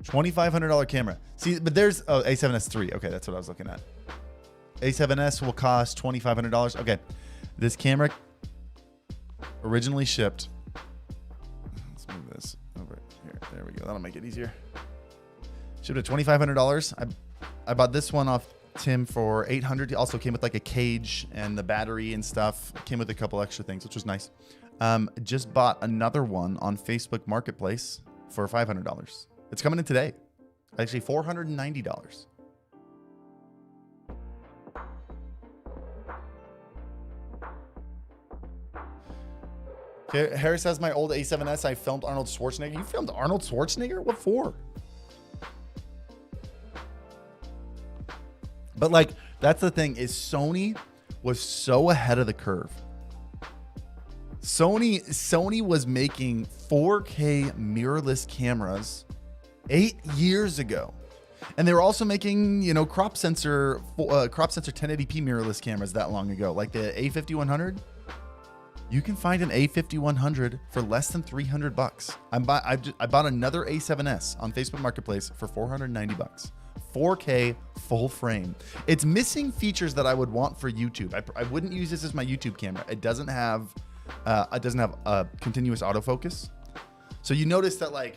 $2,500 camera. See, but there's A7S III. Okay, that's what I was looking at. A7S will cost $2,500. Okay, this camera originally shipped. Let's move this over here. There we go. That'll make it easier. Shipped at $2,500. I bought this one off Tim for $800. It also came with like a cage and the battery and stuff. It came with a couple extra things, which was nice. Just bought another one on Facebook Marketplace for $500. It's coming in today. Actually, $490. Okay, Harris has my old A7S. I filmed Arnold Schwarzenegger. You filmed Arnold Schwarzenegger? What for? But like, that's the thing is Sony was so ahead of the curve. Sony was making 4K mirrorless cameras 8 years ago. And they were also making, crop sensor 1080p mirrorless cameras that long ago, like the A5100. You can find an A5100 for less than $300. I bought another A7S on Facebook Marketplace for $490. 4K full frame. It's missing features that I would want for YouTube. I wouldn't use this as my YouTube camera. It doesn't have continuous autofocus. So you notice that like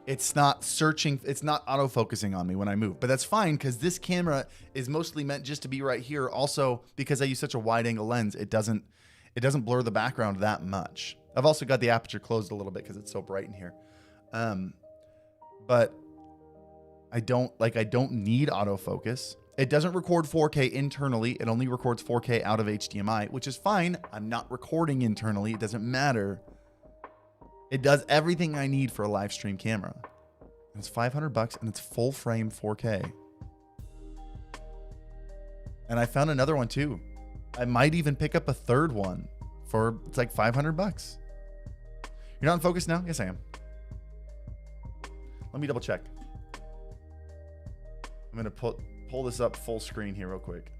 it's not searching, it's not auto-focusing on me when I move. But that's fine because this camera is mostly meant just to be right here. Also, because I use such a wide-angle lens, it doesn't blur the background that much. I've also got the aperture closed a little bit because it's so bright in here. But I don't need autofocus. It doesn't record 4K internally. It only records 4K out of HDMI, which is fine. I'm not recording internally. It doesn't matter. It does everything I need for a live stream camera. And it's $500 and it's full frame 4K. And I found another one too. I might even pick up a third one for, it's like $500. You're not in focus now? Yes, I am. Let me double check. I'm going to pull this up full screen here real quick.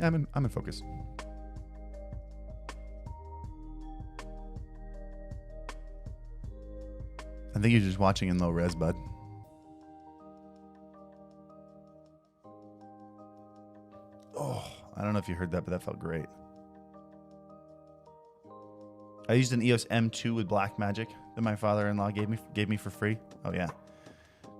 Yeah, I'm in focus. I think you're just watching in low res, bud. Oh, I don't know if you heard that, but that felt great. I used an EOS M2 with black magic that my father-in-law gave me for free. Oh yeah.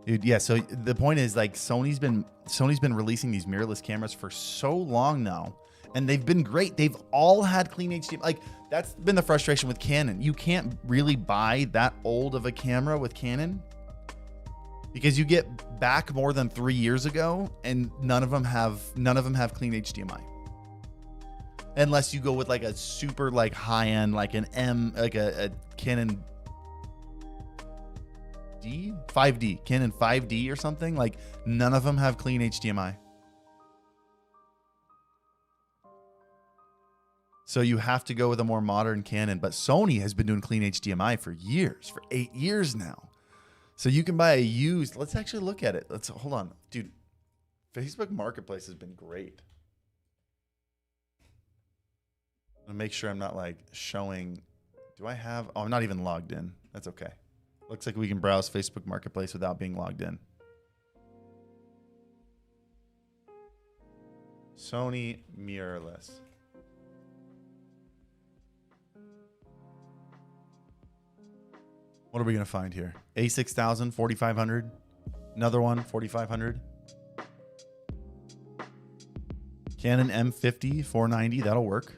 Dude, yeah, so the point is like Sony's been releasing these mirrorless cameras for so long now, and they've been great. They've all had clean HDMI. Like that's been the frustration with Canon. You can't really buy that old of a camera with Canon because you get back more than 3 years ago, and none of them have clean HDMI. Unless you go with like a super like high end, like an a Canon 5D, Canon 5D or something. Like none of them have clean HDMI. So you have to go with a more modern Canon, but Sony has been doing clean HDMI for years, for 8 years now. So you can buy a used, let's actually look at it. Hold on, dude. Facebook Marketplace has been great. I'll make sure I'm not like showing, I'm not even logged in. That's okay. Looks like we can browse Facebook Marketplace without being logged in. Sony mirrorless. What are we going to find here? A6000, 4500. Another one, 4500. Canon M50, 490. That'll work.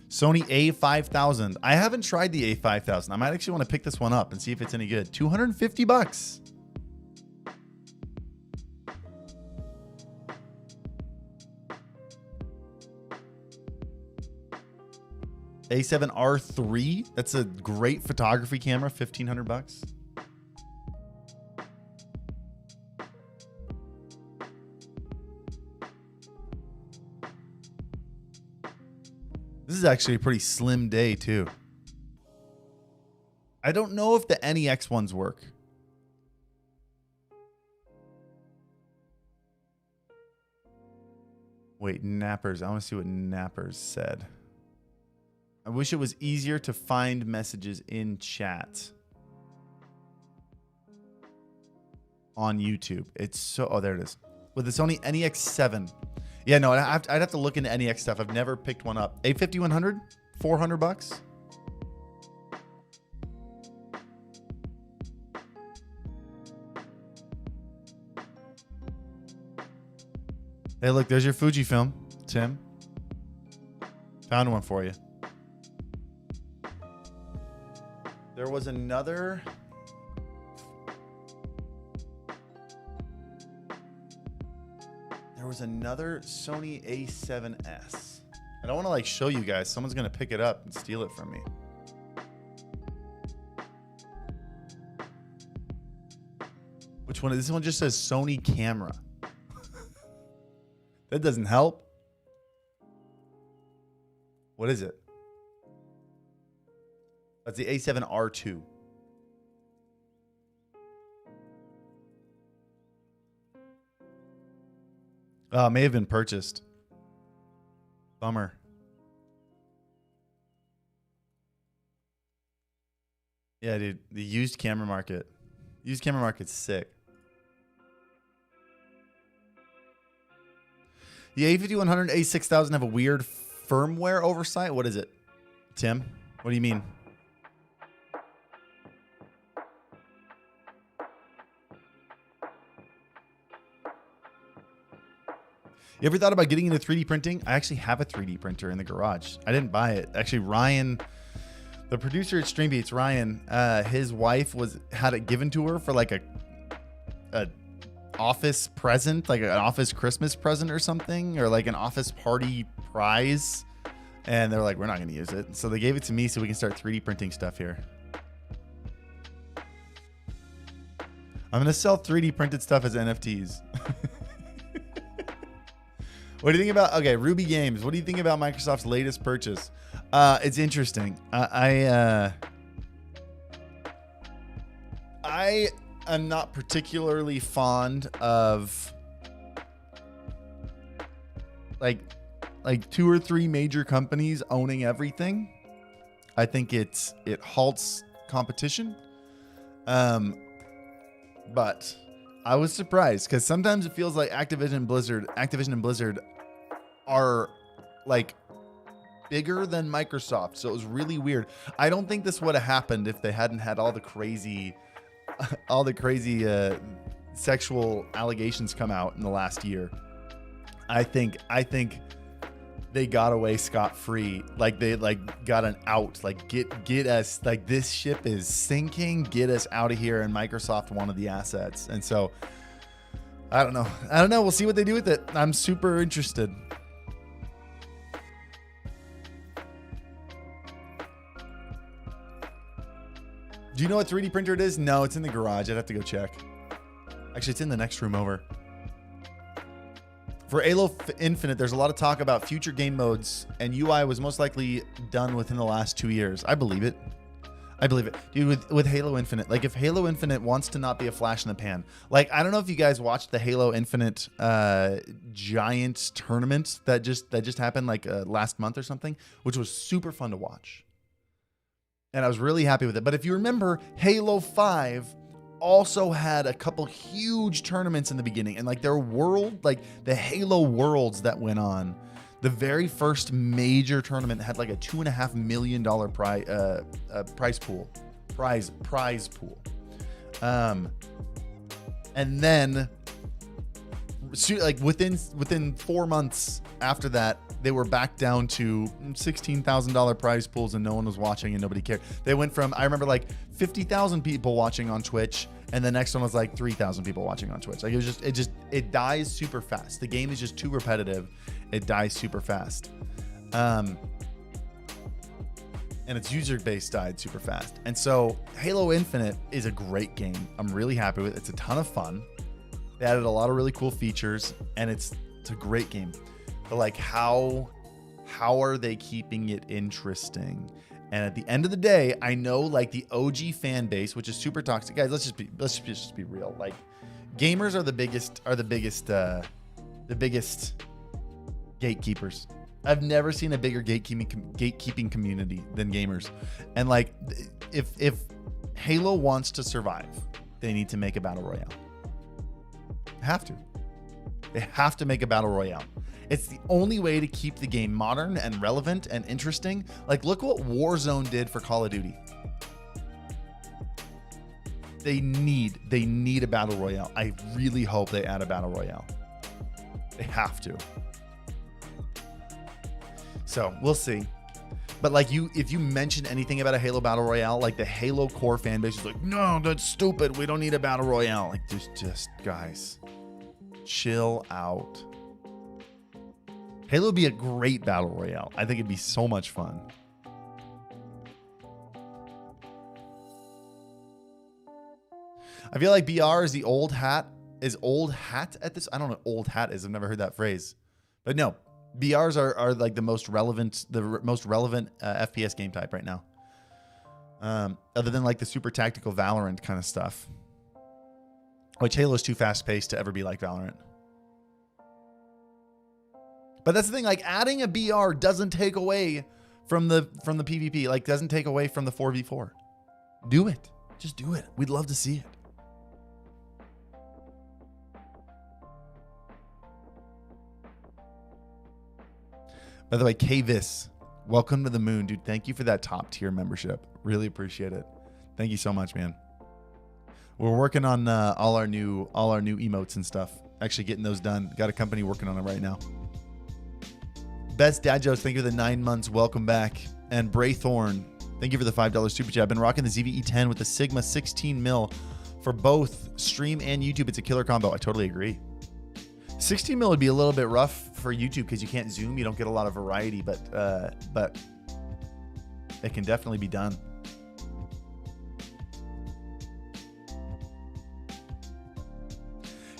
Sony A5000. I haven't tried the A5000. I might actually want to pick this one up and see if it's any good. 250 bucks. A7R3. That's a great photography camera. 1500 bucks. This is actually a pretty slim day too. I don't know if the NEX ones work. Wait, Nappers. I want to see what Nappers said. I wish it was easier to find messages in chat on YouTube. It's so, oh, there it is. With the Sony NEX7. Yeah, no, I'd have to look into NEX stuff. I've never picked one up. A5100, 400 bucks. Hey, look, there's your Fujifilm, Tim. Found one for you. There was another. There was another Sony A7S. I don't want to like show you guys. Someone's going to pick it up and steal it from me. Which one? This one just says Sony camera. That doesn't help. What is it? That's the A7R2. Oh, may have been purchased. Bummer. Yeah, dude. The used camera market. Used camera market's sick. The A5100, A6000 have a weird firmware oversight. What is it, Tim? What do you mean? You ever thought about getting into 3D printing? I actually have a 3D printer in the garage. I didn't buy it. Actually, Ryan, the producer at Streambeats, Ryan, his wife had it given to her for like a office present, like an office Christmas present or something, or like an office party prize. And they're like, we're not going to use it. So they gave it to me so we can start 3D printing stuff here. I'm going to sell 3D printed stuff as NFTs. What do you think about, okay, Ruby Games. What do you think about Microsoft's latest purchase? It's interesting. I am not particularly fond of like 2 or 3 major companies owning everything. I think it halts competition. But I was surprised because sometimes it feels like Activision and Blizzard are like bigger than Microsoft. So it was really weird. I don't think this would have happened if they hadn't had all the crazy sexual allegations come out in the last year. I think they got away scot-free. Like they got an out. Like get us, like this ship is sinking. Get us out of here. And Microsoft wanted the assets. And so I don't know. We'll see what they do with it. I'm super interested. Do you know what 3D printer it is? No, it's in the garage. I'd have to go check. Actually, it's in the next room over. For Halo Infinite, there's a lot of talk about future game modes, and UI was most likely done within the last 2 years. I believe it. Dude, with Halo Infinite, like if Halo Infinite wants to not be a flash in the pan, like I don't know if you guys watched the Halo Infinite giant tournament that just happened like last month or something, which was super fun to watch. And I was really happy with it. But if you remember, Halo 5 also had a couple huge tournaments in the beginning. And like their world, like the Halo Worlds that went on, the very first major tournament had like a $2.5 million prize pool. And then like within 4 months after that, they were back down to $16,000 prize pools and no one was watching and nobody cared. They went from, I remember like 50,000 people watching on Twitch, and the next one was like 3,000 people watching on Twitch. Like it dies super fast. The game is just too repetitive. It dies super fast. And its user base died super fast. And so Halo Infinite is a great game. I'm really happy with it. It's a ton of fun. They added a lot of really cool features, and it's a great game. But like how are they keeping it interesting? And at the end of the day, I know like the OG fan base, which is super toxic. Guys, let's just be real. Like gamers are the biggest gatekeepers. I've never seen a bigger gatekeeping community than gamers. And like if Halo wants to survive, they need to make a battle royale. They have to make a battle royale. It's the only way to keep the game modern and relevant and interesting. Like, look what Warzone did for Call of Duty. They need a battle royale. I really hope they add a battle royale. They have to. So we'll see. But like if you mention anything about a Halo battle royale, like the Halo core fan base is like, no, that's stupid. We don't need a battle royale. Like just guys, chill out. Halo would be a great battle royale. I think it'd be so much fun. I feel like BR is the old hat. Is old hat at this? I don't know what old hat is. I've never heard that phrase. But no, BRs are like the most relevant FPS game type right now. Other than like the super tactical Valorant kind of stuff. Which Halo's too fast paced to ever be like Valorant. But that's the thing, like adding a BR doesn't take away from the PvP, like doesn't take away from the 4v4. Do it. Just do it. We'd love to see it. By the way, Kvis, welcome to the moon, dude. Thank you for that top tier membership. Really appreciate it. Thank you so much, man. We're working on all our new emotes and stuff. Actually getting those done. Got a company working on it right now. Best Dad Jokes, thank you for the 9 months. Welcome back. And Braythorn, thank you for the $5 super chat. I've been rocking the ZVE10 with the Sigma 16 mil for both stream and YouTube. It's a killer combo. I totally agree. 16 mil would be a little bit rough for YouTube because you can't zoom. You don't get a lot of variety, but it can definitely be done.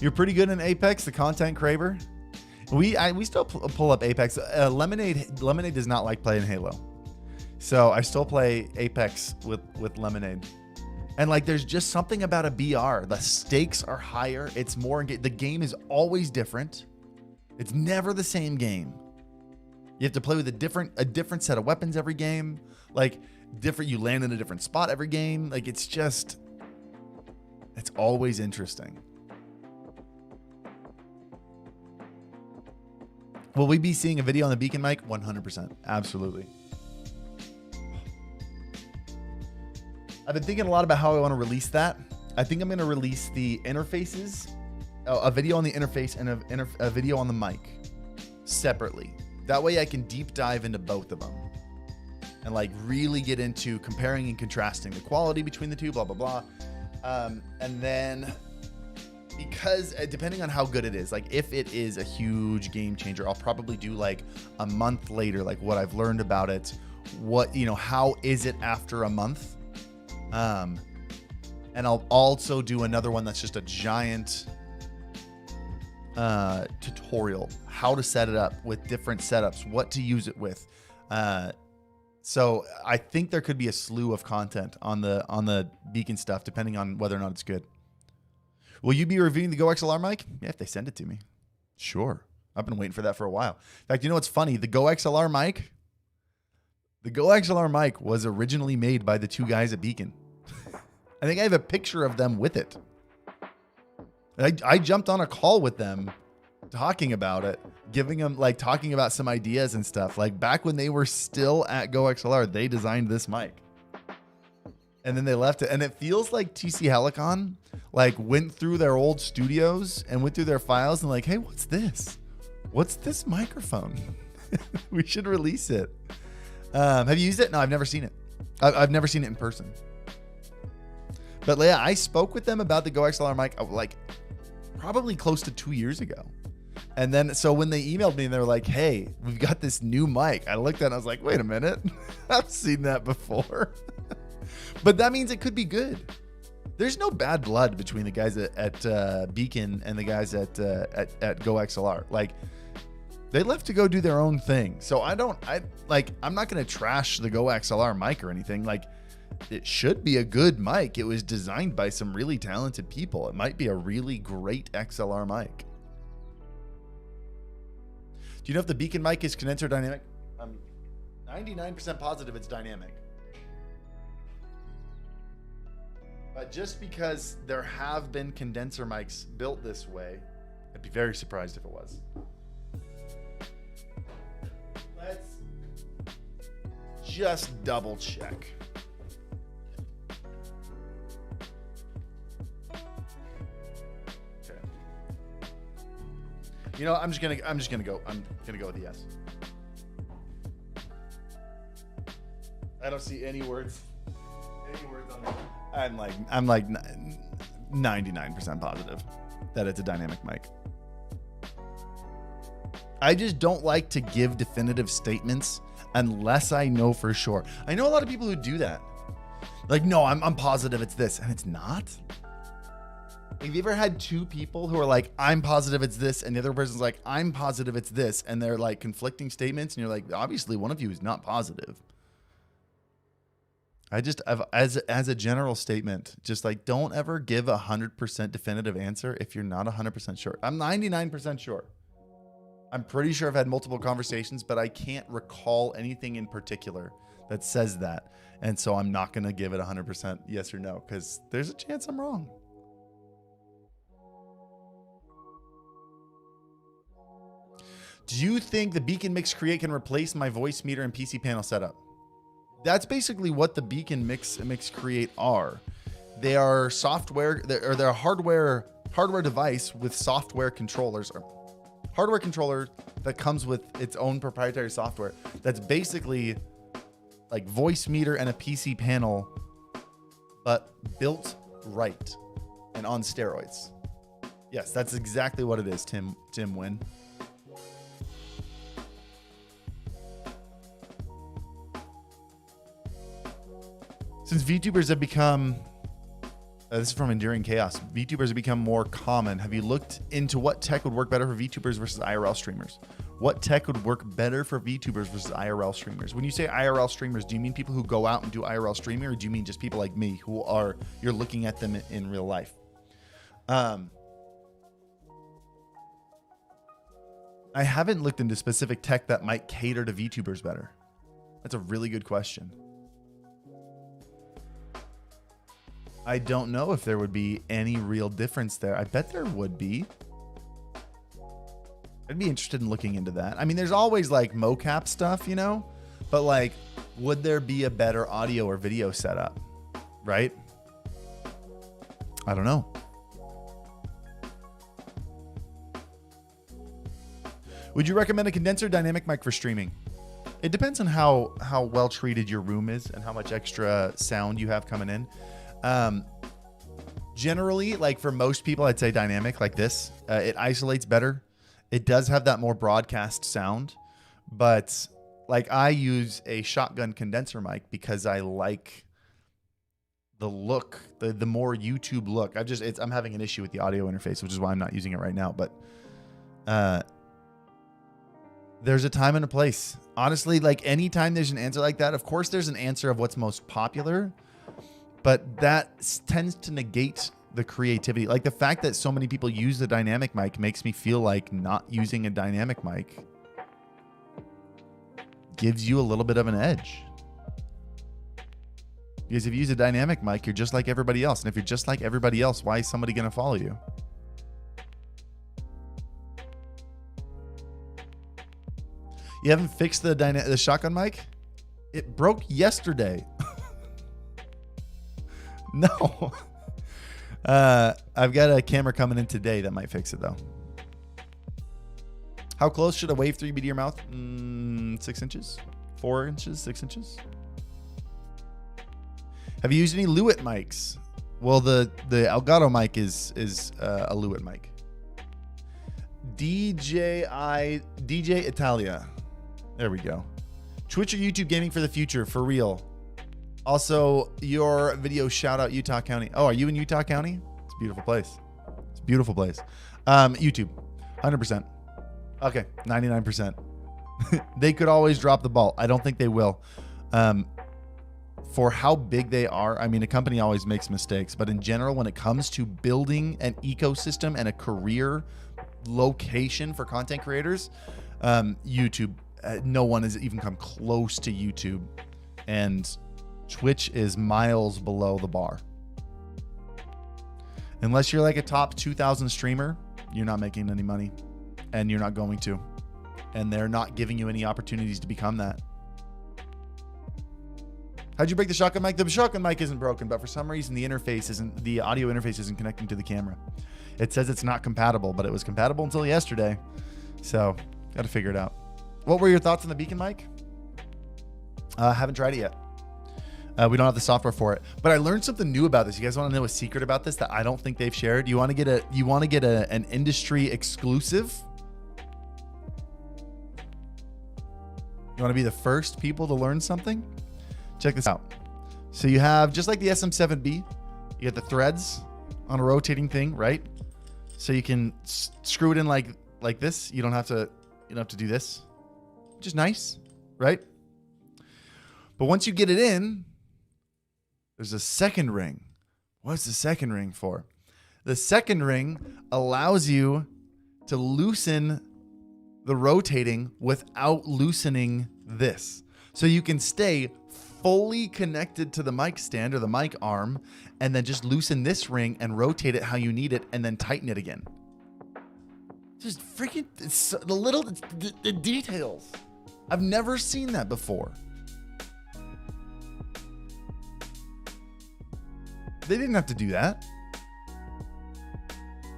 You're pretty good in Apex, the content craver. We still pull up Apex. Lemonade does not like playing Halo, so I still play Apex with Lemonade. And like, there's just something about a BR. The stakes are higher. It's more. The game is always different. It's never the same game. You have to play with a different set of weapons every game. Like different. You land in a different spot every game. Like it's always interesting. Will we be seeing a video on the Beacon mic? 100%. Absolutely. I've been thinking a lot about how I want to release that. I think I'm going to release the interfaces, a video on the interface and a video on the mic separately. That way I can deep dive into both of them and like really get into comparing and contrasting the quality between the two, blah, blah, blah. And then because depending on how good it is, like if it is a huge game changer, I'll probably do like a month later, like what I've learned about it, what, you know, how is it after a month? And I'll also do another one that's just a giant tutorial, how to set it up with different setups, what to use it with. So I think there could be a slew of content on the Beacon stuff, depending on whether or not it's good. Will you be reviewing the Go XLR mic? Yeah, if they send it to me. Sure. I've been waiting for that for a while. In fact, you know what's funny? The Go XLR mic was originally made by the two guys at Beacon. I think I have a picture of them with it. I jumped on a call with them talking about it, giving them like talking about some ideas and stuff. Like back when they were still at Go XLR, they designed this mic. And then they left it. And it feels like TC Helicon like went through their old studios and went through their files and like, hey, what's this? What's this microphone? We should release it. Have you used it? No, I've never seen it. I've never seen it in person. But yeah, I spoke with them about the Go XLR mic like probably close to 2 years ago. And then, so when they emailed me and they were like, hey, we've got this new mic. I looked at it and I was like, wait a minute. I've seen that before. But that means it could be good. There's no bad blood between the guys at Beacon and the guys at Go XLR. Like, they left to go do their own thing. So I'm not going to trash the Go XLR mic or anything. Like, it should be a good mic. It was designed by some really talented people. It might be a really great XLR mic. Do you know if the Beacon mic is condenser dynamic? I'm 99% positive it's dynamic. But just because there have been condenser mics built this way, I'd be very surprised if it was. Let's just double check. Okay. You know, I'm gonna go with yes. I don't see any words on there. I'm like 99% positive that it's a dynamic mic. I just don't like to give definitive statements unless I know for sure. I know a lot of people who do that. Like, no, I'm positive it's this, and it's not. Have you ever had two people who are like, I'm positive it's this, and the other person's like, I'm positive it's this, and they're like conflicting statements, and you're like, obviously one of you is not positive. As a general statement, just like, don't ever give 100% definitive answer if you're not 100% sure. I'm 99% sure. I'm pretty sure I've had multiple conversations, but I can't recall anything in particular that says that. And so I'm not going to give it 100% yes or no, because there's a chance I'm wrong. Do you think the Beacon Mix Create can replace my voice meter and PC panel setup? That's basically what the Beacon Mix Create are. They are software, they're a hardware device with software controllers, or hardware controller that comes with its own proprietary software. That's basically like voice meter and a PC panel, but built right and on steroids. Yes, that's exactly what it is, Tim Wynn. Since VTubers have become, this is from Enduring Chaos, VTubers have become more common. Have you looked into what tech would work better for VTubers versus IRL streamers? What tech would work better for VTubers versus IRL streamers? When you say IRL streamers, do you mean people who go out and do IRL streaming, or do you mean just people like me who are, you're looking at them in real life? I haven't looked into specific tech that might cater to VTubers better. That's a really good question. I don't know if there would be any real difference there. I bet there would be. I'd be interested in looking into that. I mean, there's always like mocap stuff, you know, but like, would there be a better audio or video setup? Right? I don't know. Would you recommend a condenser dynamic mic for streaming? It depends on how well treated your room is and how much extra sound you have coming in. Generally, like for most people, I'd say dynamic like this. It isolates better. It does have that more broadcast sound, but like I use a shotgun condenser mic because I like the look, the more YouTube look. I'm having an issue with the audio interface, which is why I'm not using it right now. But there's a time and a place. Honestly, like anytime there's an answer like that, of course there's an answer of what's most popular, but that tends to negate the creativity. Like the fact that so many people use the dynamic mic makes me feel like not using a dynamic mic gives you a little bit of an edge. Because if you use a dynamic mic, you're just like everybody else. And if you're just like everybody else, why is somebody going to follow you? You haven't fixed the shotgun mic? It broke yesterday. No. I've got a camera coming in today that might fix it though. How close should a Wave 3 be to your mouth? 6 inches, 4 inches, 6 inches. Have you used any Lewitt mics? Well, the Elgato mic is a Lewitt mic. DJ Italia. There we go. Twitch or YouTube gaming for the future, for real. Also, your video shout out Utah County. Oh, are you in Utah County? It's a beautiful place. It's a beautiful place. YouTube, 100%. Okay, 99%. They could always drop the ball. I don't think they will. For how big they are, I mean, a company always makes mistakes, but in general, when it comes to building an ecosystem and a career location for content creators, YouTube, no one has even come close to YouTube, and Twitch is miles below the bar. Unless you're like a top 2,000 streamer, you're not making any money, and you're not going to, and they're not giving you any opportunities to become that. How'd you break the shotgun mic? The shotgun mic isn't broken, but for some reason the audio interface isn't connecting to the camera. It says it's not compatible, but it was compatible until yesterday. So got to figure it out. What were your thoughts on the Beacon mic? Haven't tried it yet. We don't have the software for it, but I learned something new about this. You guys want to know a secret about this that I don't think they've shared? You want to get an industry exclusive? You want to be the first people to learn something? Check this out. So you have, just like the SM7B, you get the threads on a rotating thing, right? So you can screw it in like this. You don't have to do this, which is nice, right? But once you get it in, there's a second ring. What's the second ring for? The second ring allows you to loosen the rotating without loosening this. So you can stay fully connected to the mic stand or the mic arm, and then just loosen this ring and rotate it how you need it, and then tighten it again. Just freaking the details. I've never seen that before. They didn't have to do that.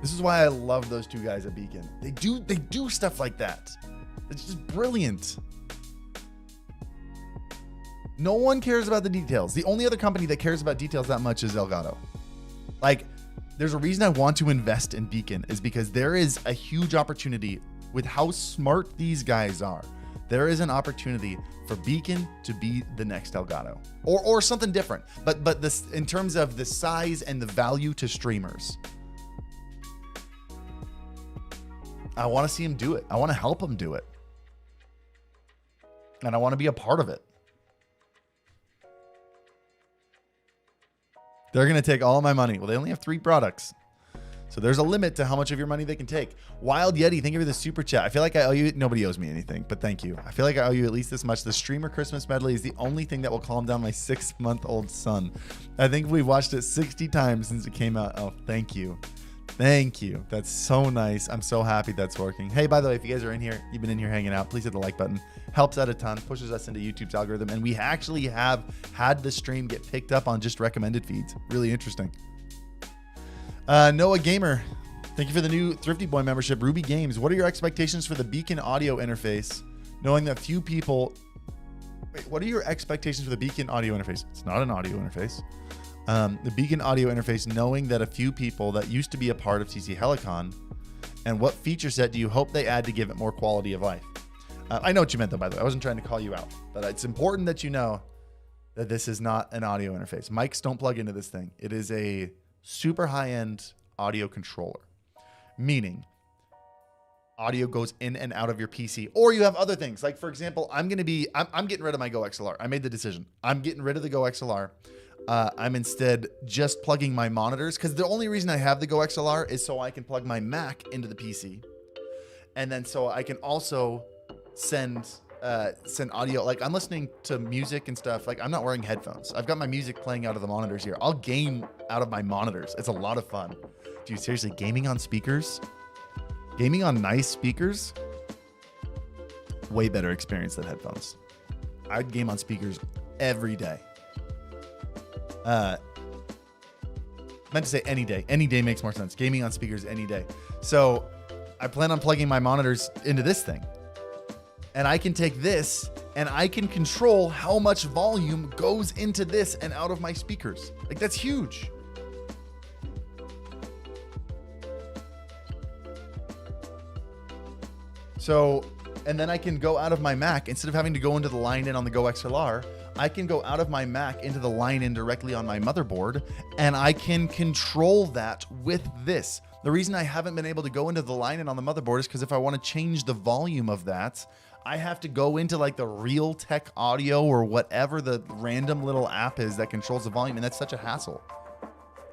This is why I love those two guys at Beacon. They do stuff like that. It's just brilliant. No one cares about the details. The only other company that cares about details that much is Elgato. Like, there's a reason I want to invest in Beacon, is because there is a huge opportunity with how smart these guys are. There is an opportunity for Beacon to be the next Elgato, or something different. But this, in terms of the size and the value to streamers, I want to see them do it. I want to help them do it, and I want to be a part of it. They're going to take all of my money. Well, they only have 3 products. So there's a limit to how much of your money they can take. Wild Yeti, thank you for the super chat. I feel like I owe you, nobody owes me anything, but thank you. I feel like I owe you at least this much. The streamer Christmas medley is the only thing that will calm down my 6-month-old son. I think we've watched it 60 times since it came out. Oh, thank you. Thank you. That's so nice. I'm so happy that's working. Hey, by the way, if you guys are in here, you've been in here hanging out, please hit the like button. Helps out a ton, pushes us into YouTube's algorithm, and we actually have had the stream get picked up on just recommended feeds. Really interesting. Noah Gamer, thank you for the new Thrifty Boy membership. Ruby Games, what are your expectations for the Beacon audio interface? Knowing that few people... Wait, what are your expectations for the Beacon audio interface? It's not an audio interface. The Beacon audio interface, knowing that a few people that used to be a part of TC Helicon, and what feature set do you hope they add to give it more quality of life? I know what you meant though, by the way. I wasn't trying to call you out, but it's important that you know that this is not an audio interface. Mics don't plug into this thing. It is a super high-end audio controller, meaning audio goes in and out of your PC, or you have other things. Like for example, I'm getting rid of my Go XLR. I made the decision. I'm getting rid of the Go XLR. I'm instead just plugging my monitors, because the only reason I have the Go XLR is so I can plug my Mac into the PC, and then so I can also send audio. Like I'm listening to music and stuff. Like I'm not wearing headphones. I've got my music playing out of the monitors here. I'll game out of my monitors. It's a lot of fun. Dude, seriously, gaming on speakers, gaming on nice speakers, way better experience than headphones. I'd game on speakers every day. Meant to say any day. Any day makes more sense. Gaming on speakers any day. So I plan on plugging my monitors into this thing. And I can take this and I can control how much volume goes into this and out of my speakers. Like that's huge. So, and then I can go out of my Mac instead of having to go into the line in on the Go XLR. I can go out of my Mac into the line in directly on my motherboard, and I can control that with this. The reason I haven't been able to go into the line in on the motherboard is because if I want to change the volume of that, I have to go into like the Realtek Audio or whatever the random little app is that controls the volume, and that's such a hassle.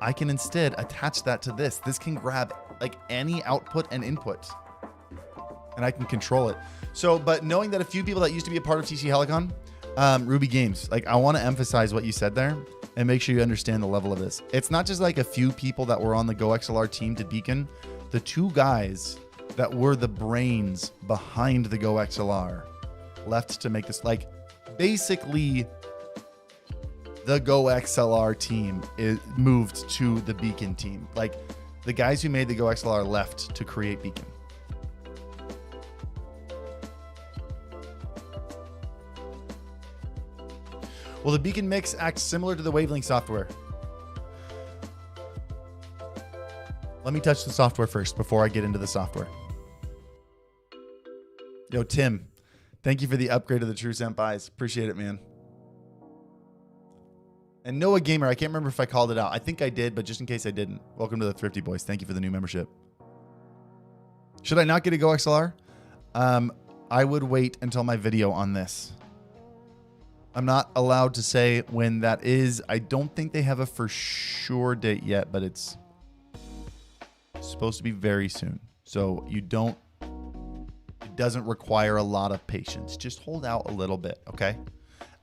I can instead attach that to this. This can grab like any output and input, and I can control it. So, but knowing that a few people that used to be a part of TC Helicon, Ruby Games, like I want to emphasize what you said there and make sure you understand the level of this. It's not just like a few people that were on the Go XLR team to Beacon. The two guys that were the brains behind the Go XLR left to make this, like basically the Go XLR team moved to the Beacon team. Like the guys who made the Go XLR left to create Beacon. Will the Beacon Mix act similar to the Wavelink software? Let me touch the software first before I get into the software. Yo, Tim, thank you for the upgrade of the True Senpais. Appreciate it, man. And Noah Gamer, I can't remember if I called it out. I think I did, but just in case I didn't, welcome to the Thrifty Boys. Thank you for the new membership. Should I not get a Go XLR? I would wait until my video on this. I'm not allowed to say when that is. I don't think they have a for sure date yet, but it's supposed to be very soon. So it doesn't require a lot of patience. Just hold out a little bit, okay?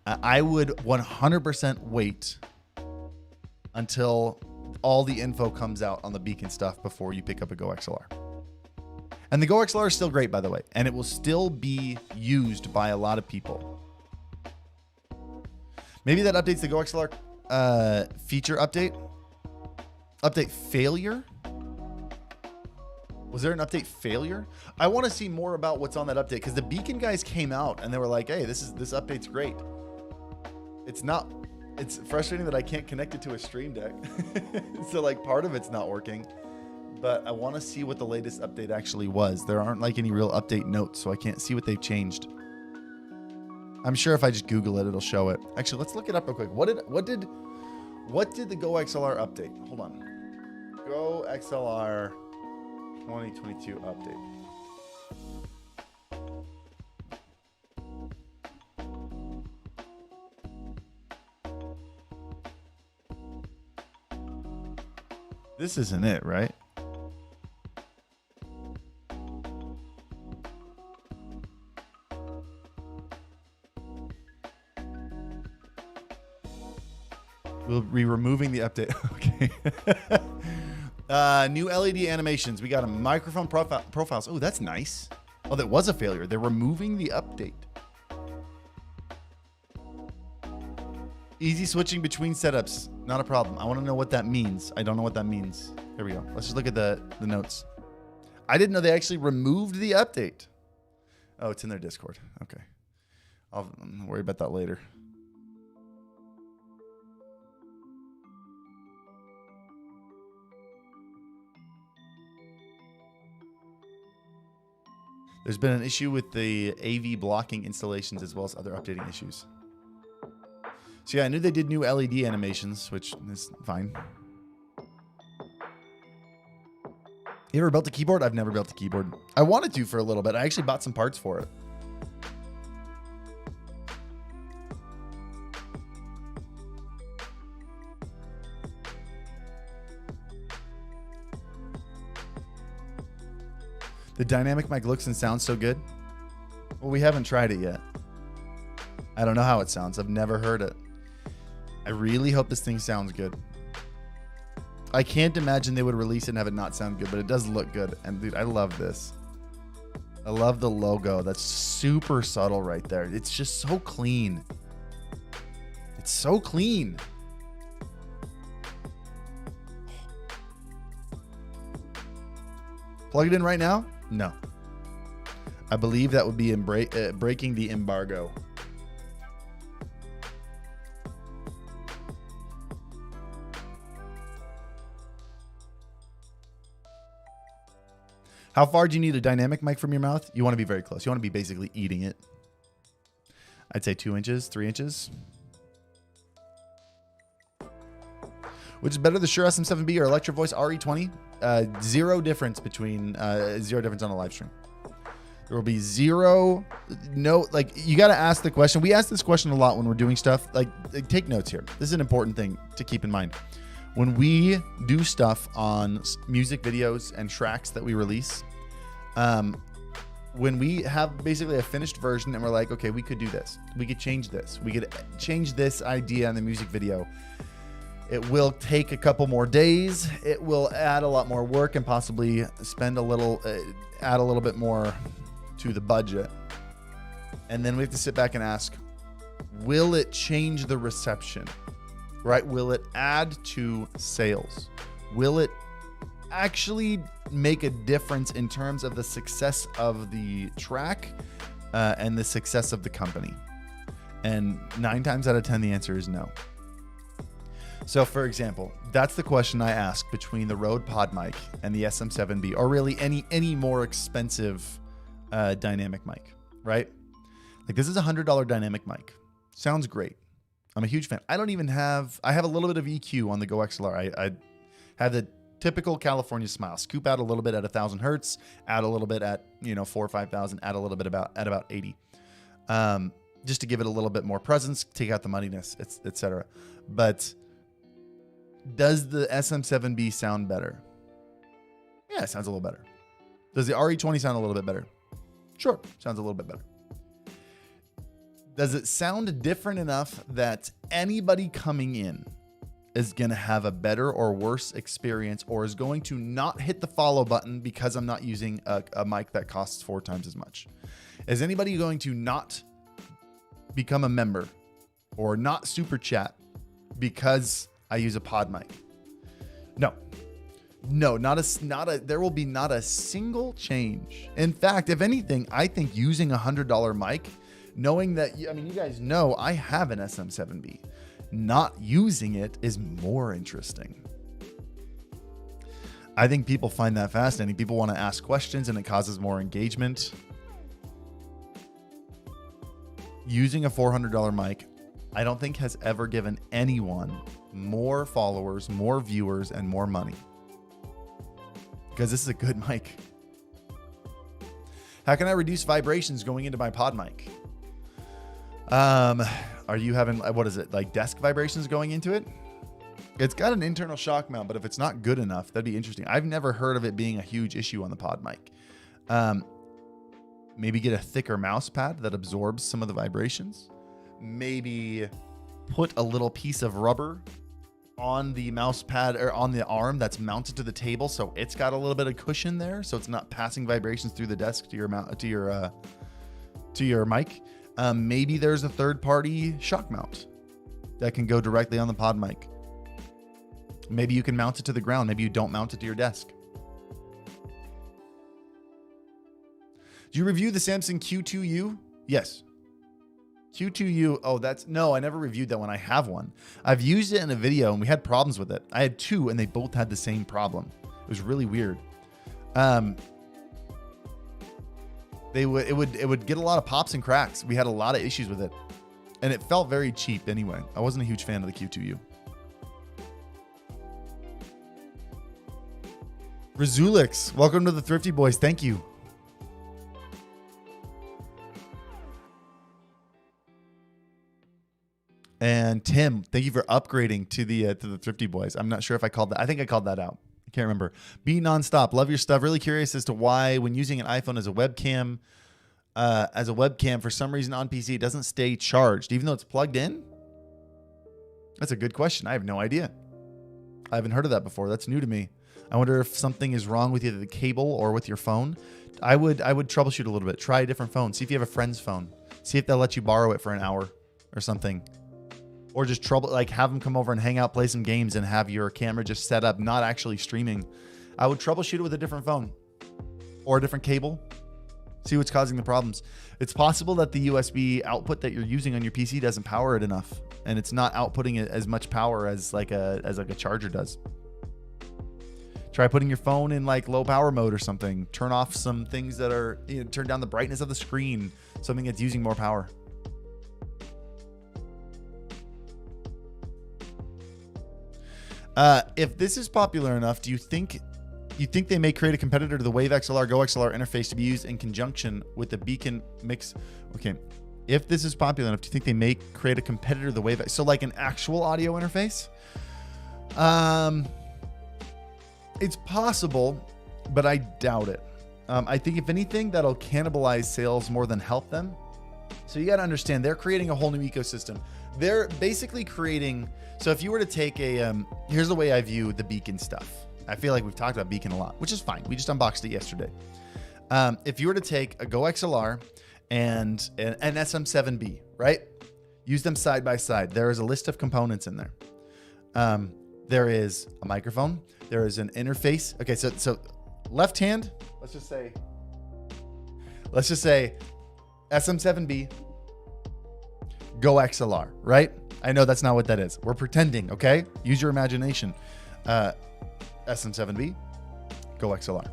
I would 100% wait until all the info comes out on the Beacon stuff before you pick up a Go XLR. And the Go XLR is still great, by the way, and it will still be used by a lot of people. Maybe that updates the Go XLR feature update. Update failure? Was there an update failure? I want to see more about what's on that update, because the Beacon guys came out and they were like, hey, this update's great. It's frustrating that I can't connect it to a Stream Deck. So like part of it's not working, but I want to see what the latest update actually was. There aren't like any real update notes, so I can't see what they've changed. I'm sure if I just Google it, it'll show it. Actually, let's look it up real quick. What did the Go XLR update? Hold on. Go XLR 2022 update. This isn't it, right? We'll be removing the update. Okay. New LED animations. We got a microphone profiles. Oh, that's nice. Oh, that was a failure. They're removing the update. Easy switching between setups. Not a problem. I want to know what that means. I don't know what that means. Here we go. Let's just look at the notes. I didn't know they actually removed the update. Oh, it's in their Discord. Okay. I'll worry about that later. There's been an issue with the AV blocking installations as well as other updating issues. So yeah, I knew they did new LED animations, which is fine. You ever built a keyboard? I've never built a keyboard. I wanted to for a little bit. I actually bought some parts for it. The dynamic mic looks and sounds so good. Well, we haven't tried it yet. I don't know how it sounds. I've never heard it. I really hope this thing sounds good. I can't imagine they would release it and have it not sound good, but it does look good. And dude, I love this. I love the logo. That's super subtle right there. It's just so clean. It's so clean. Plug it in right now? No. I believe that would be breaking the embargo. How far do you need a dynamic mic from your mouth? You want to be very close. You want to be basically eating it. I'd say 2 inches, 3 inches. Which is better, the Shure SM7B or Electro Voice RE20? Zero difference between, zero difference on a live stream. There will be zero, no, like, you got to ask the question. We ask this question a lot when we're doing stuff. Like, take notes here. This is an important thing to keep in mind. When we do stuff on music videos and tracks that we release, when we have basically a finished version and we're like, okay, we could do this. We could change this. We could change this idea in the music video. It will take a couple more days. It will add a lot more work and possibly spend a little, add a little bit more to the budget. And then we have to sit back and ask, will it change the reception? Right? Will it add to sales? Will it actually make a difference in terms of the success of the track and the success of the company? And 9 times out of 10, the answer is no. So for example, that's the question I ask between the Rode Pod mic and the SM7B, or really any more expensive dynamic mic, right? Like, this is a $100 dynamic mic. Sounds great. I'm a huge fan. I have a little bit of EQ on the Go XLR. I have the typical California smile. Scoop out a little bit at 1,000 hertz, add a little bit at 4,000 or 5,000, add a little bit at about 80, just to give it a little bit more presence, take out the muddiness, etc. But does the SM7B sound better? Yeah, it sounds a little better. Does the RE20 sound a little bit better? Sure, sounds a little bit better. Does it sound different enough that anybody coming in is going to have a better or worse experience, or is going to not hit the follow button because I'm not using a mic that costs 4 times as much? Is anybody going to not become a member or not super chat because I use a pod mic? No, there will be not a single change. In fact, if anything, I think using a $100 mic, knowing that, you guys know I have an SM7B, not using it is more interesting. I think people find that fascinating. People want to ask questions and it causes more engagement. Using a $400 mic, I don't think has ever given anyone more followers, more viewers, and more money. Because this is a good mic. How can I reduce vibrations going into my pod mic? Are you having, what is it, like desk vibrations going into it? It's got an internal shock mount, but if it's not good enough, that'd be interesting. I've never heard of it being a huge issue on the pod mic. Maybe get a thicker mouse pad that absorbs some of the vibrations. Maybe put a little piece of rubber on the mouse pad or on the arm that's mounted to the table, so it's got a little bit of cushion there, so it's not passing vibrations through the desk to your mic. Maybe there's a third-party shock mount that can go directly on the pod mic. Maybe you can mount it to the ground. Maybe you don't mount it to your desk. Do you review the Samsung Q2U? Yes. Q2U. Oh, no, I never reviewed that one. I have one. I've used it in a video and we had problems with it. I had two and they both had the same problem. It was really weird. It would get a lot of pops and cracks. We had a lot of issues with it. And it felt very cheap anyway. I wasn't a huge fan of the Q2U. Razulix, welcome to the Thrifty Boys. Thank you. And Tim, thank you for upgrading to the Thrifty Boys. I'm not sure if I called that. I think I called that out. I can't remember. Be nonstop. Love your stuff. Really curious as to why, when using an iPhone as a webcam, for some reason on PC, it doesn't stay charged, even though it's plugged in. That's a good question. I have no idea. I haven't heard of that before. That's new to me. I wonder if something is wrong with either the cable or with your phone. I would troubleshoot a little bit. Try a different phone. See if you have a friend's phone. See if they'll let you borrow it for an hour or something. Or just have them come over and hang out, play some games, and have your camera just set up, not actually streaming. I would troubleshoot it with a different phone or a different cable. See what's causing the problems. It's possible that the USB output that you're using on your PC doesn't power it enough, and it's not outputting it as much power as like a charger does. Try putting your phone in like low power mode or something. Turn off some things that are, turn down the brightness of the screen, something that's using more power. If this is popular enough, do you think they may create a competitor to the Wave XLR Go XLR interface to be used in conjunction with the Beacon Mix? Okay. If this is popular enough, do you think they may create a competitor to the Wave? So like an actual audio interface? It's possible, but I doubt it. I think if anything, that'll cannibalize sales more than help them. So you got to understand, they're creating a whole new ecosystem. They're basically creating. So if you were to take here's the way I view the Beacon stuff. I feel like we've talked about Beacon a lot, which is fine. We just unboxed it yesterday. If you were to take a Go XLR and an SM7B, right? Use them side by side. There is a list of components in there. There is a microphone. There is an interface. Okay, so left hand, let's just say SM7B, Go XLR, right? I know that's not what that is. We're pretending, okay? Use your imagination. SM7B, Go XLR.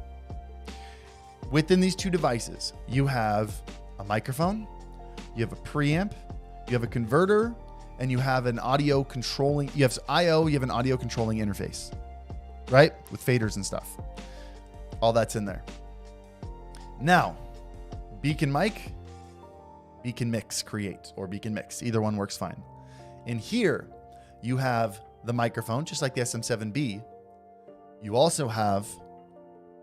Within these two devices, you have a microphone, you have a preamp, you have a converter, and you have an audio controlling, you have I/O, you have an audio controlling interface, right? With faders and stuff. All that's in there. Now, Beacon mic, Beacon Mix Create, or Beacon Mix. Either one works fine. In here, you have the microphone, just like the SM7B. You also have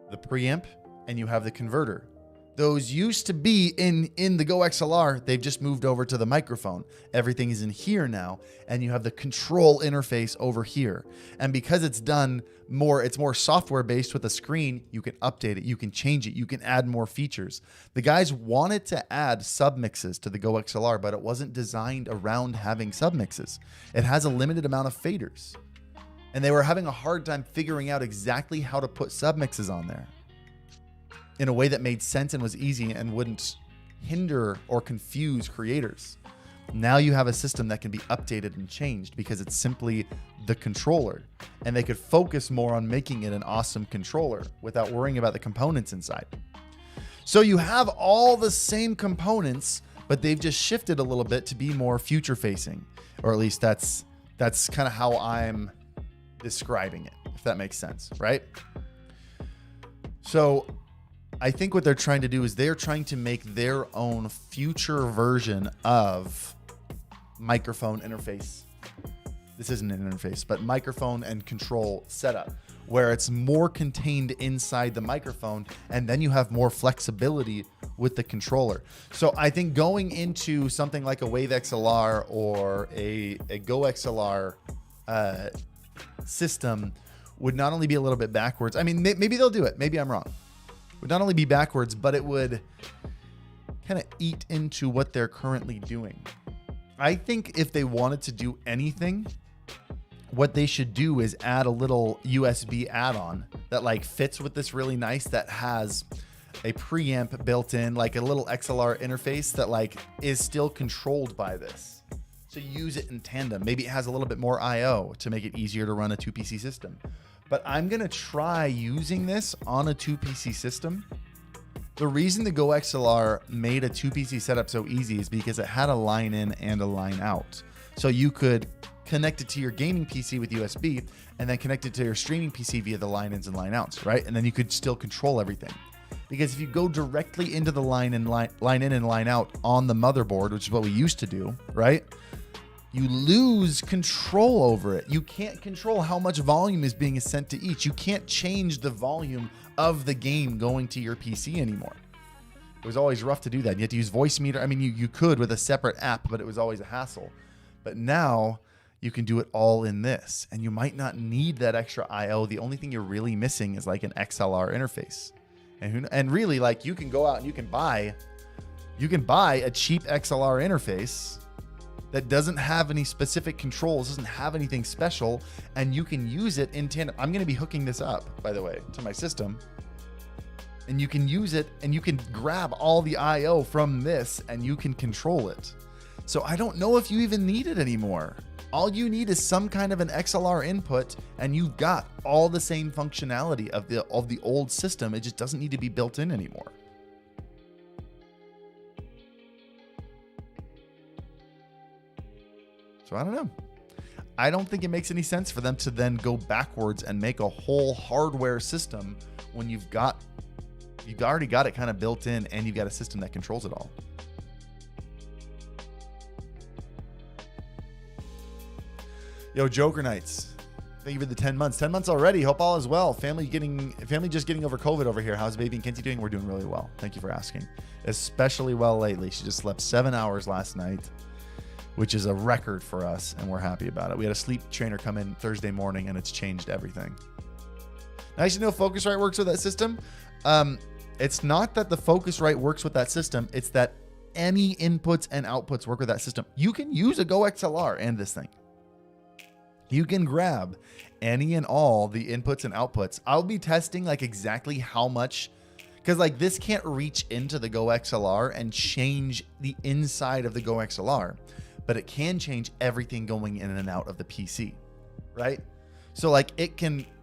the preamp and you have the converter. Those used to be in the Go XLR. They've just moved over to the microphone. Everything is in here now, and you have the control interface over here. And because it's more software based with a screen, you can update it, you can change it, you can add more features. The guys wanted to add submixes to the Go XLR, but it wasn't designed around having submixes. It has a limited amount of faders. And they were having a hard time figuring out exactly how to put submixes on there in a way that made sense and was easy and wouldn't hinder or confuse creators. Now you have a system that can be updated and changed because it's simply the controller, and they could focus more on making it an awesome controller without worrying about the components inside. So you have all the same components, but they've just shifted a little bit to be more future facing, or at least that's kind of how I'm describing it, if that makes sense, right? So I think what they're trying to do is they're trying to make their own future version of microphone interface. This isn't an interface, but microphone and control setup, where it's more contained inside the microphone, and then you have more flexibility with the controller. So I think going into something like a Wave XLR or a Go XLR system would not only be a little bit backwards. I mean, maybe they'll do it. Maybe I'm wrong. Would not only be backwards, but it would kind of eat into what they're currently doing. I think if they wanted to do anything, what they should do is add a little USB add-on that like fits with this really nice, that has a preamp built in, like a little XLR interface that like is still controlled by this. So use it in tandem. Maybe it has a little bit more IO to make it easier to run a 2PC system. But I'm going to try using this on a 2PC system. The reason the Go XLR made a 2PC setup so easy is because it had a line in and a line out. So you could connect it to your gaming PC with USB and then connect it to your streaming PC via the line ins and line outs, right? And then you could still control everything. Because if you go directly into the line in and line out on the motherboard, which is what we used to do, right? You lose control over it. You can't control how much volume is being sent to each. You can't change the volume of the game going to your PC anymore. It was always rough to do that. You had to use voice meter. I mean, you could with a separate app, but it was always a hassle. But now you can do it all in this, and you might not need that extra IO. The only thing you're really missing is like an XLR interface. And really, like, you can go out and you can buy a cheap XLR interface that doesn't have any specific controls, doesn't have anything special, and you can use it in tandem. I'm going to be hooking this up, by the way, to my system, and you can use it and you can grab all the IO from this and you can control it. So I don't know if you even need it anymore. All you need is some kind of an XLR input, and you've got all the same functionality of the old system. It just doesn't need to be built in anymore. So I don't know. I don't think it makes any sense for them to then go backwards and make a whole hardware system when you've already got it kind of built in, and you've got a system that controls it all. Yo, Joker Knights, thank you for the 10 months. 10 months already. Hope all is well. Family just getting over COVID over here. How's baby and Kenzie doing? We're doing really well. Thank you for asking. Especially well lately. She just slept 7 hours last night, which is a record for us, and we're happy about it. We had a sleep trainer come in Thursday morning, and it's changed everything. Nice to know Focusrite works with that system. It's not that the Focusrite works with that system. It's that any inputs and outputs work with that system. You can use a Go XLR and this thing. You can grab any and all the inputs and outputs. I'll be testing like exactly how much, because like this can't reach into the Go XLR and change the inside of the Go XLR, but it can change everything going in and out of the PC, right? So like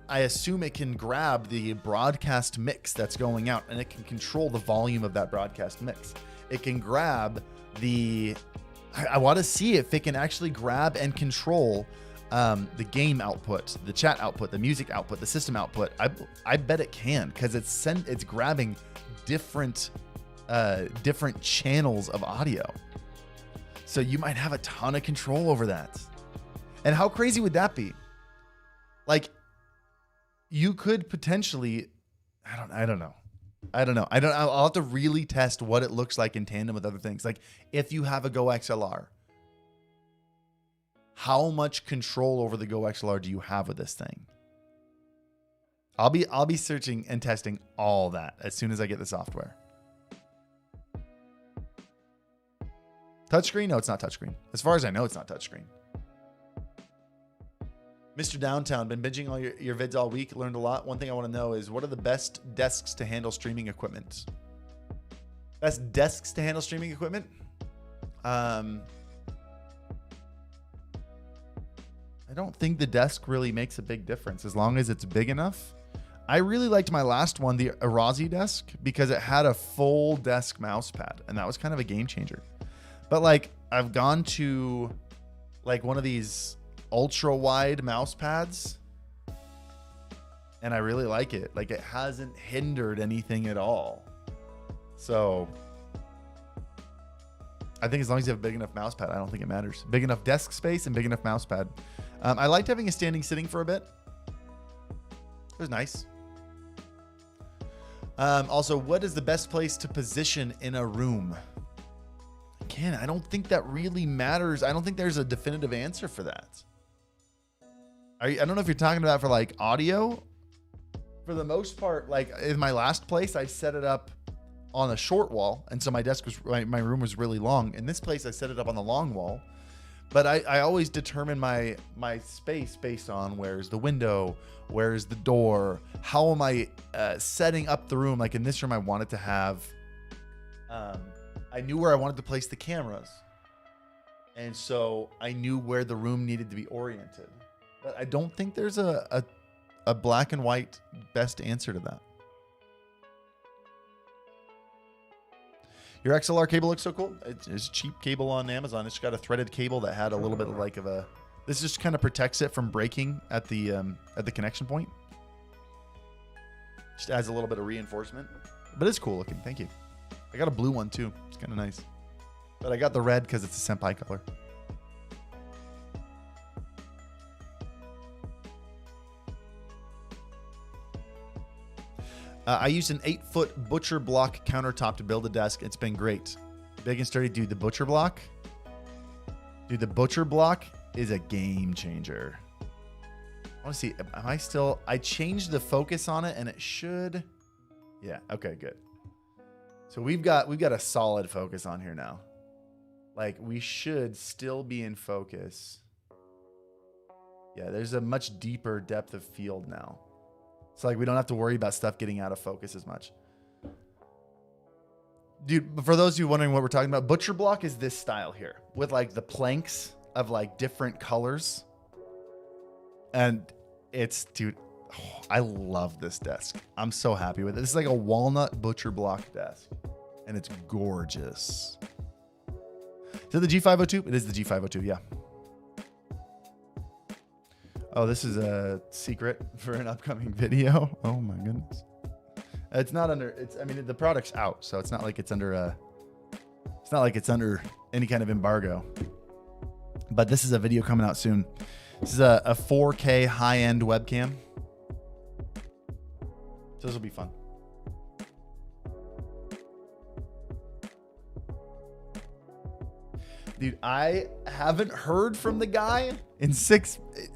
I assume it can grab the broadcast mix that's going out, and it can control the volume of that broadcast mix. It can grab I want to see if it can actually grab and control the game output, the chat output, the music output, the system output. I bet it can, because it's grabbing different channels of audio. So you might have a ton of control over that. And how crazy would that be? Like, you could potentially, I don't know. I'll have to really test what it looks like in tandem with other things. Like, if you have a Go XLR, how much control over the Go XLR do you have with this thing? I'll be searching and testing all that as soon as I get the software. Touchscreen? No, it's not touchscreen. As far as I know, it's not touchscreen. Mr. Downtown, been binging all your vids all week. Learned a lot. One thing I want to know is, what are the best desks to handle streaming equipment? Best desks to handle streaming equipment? I don't think the desk really makes a big difference as long as it's big enough. I really liked my last one, the Arazi desk, because it had a full desk mouse pad, and that was kind of a game changer. But like, I've gone to like one of these ultra wide mouse pads, and I really like it. Like, it hasn't hindered anything at all. So I think as long as you have a big enough mouse pad, I don't think it matters. Big enough desk space and big enough mouse pad. I liked having a standing sitting for a bit. It was nice. Also, what is the best place to position in a room? Again, I don't think that really matters. I don't think there's a definitive answer for that. I don't know if you're talking about for like audio. For the most part, like in my last place, I set it up on a short wall. And so my desk was, my room was really long. In this place, I set it up on the long wall. But I always determine my space based on where's the window, where's the door, how am I setting up the room. Like in this room, I wanted to have, I knew where I wanted to place the cameras. And so I knew where the room needed to be oriented. But I don't think there's a black and white best answer to that. Your XLR cable looks so cool. It's cheap cable on Amazon. It's got a threaded cable that had a little bit of like of a. This just kind of protects it from breaking at the connection point. Just adds a little bit of reinforcement, but it's cool looking. Thank you. I got a blue one too. It's kind of nice, but I got the red because it's a Senpai color. I used an 8-foot butcher block countertop to build a desk. It's been great. Big and sturdy. Dude, the butcher block. Dude, the butcher block is a game changer. I want to see. Am I still? I changed the focus on it and it should. Yeah. Okay, good. So we've got a solid focus on here now. Like we should still be in focus. Yeah, there's a much deeper depth of field now. So like we don't have to worry about stuff getting out of focus as much. Dude, for those of you wondering what we're talking about, butcher block is this style here with like the planks of like different colors. And it's, dude, oh, I love this desk. I'm so happy with it. This is like a walnut butcher block desk and it's gorgeous. Is it the G502? It is the G502, yeah. Oh, this is a secret for an upcoming video. Oh my goodness. It's not under, it's, I mean, the product's out, so it's not like it's under any kind of embargo. But this is a video coming out soon. This is a 4K high-end webcam. So this will be fun. Dude, I haven't heard from the guy in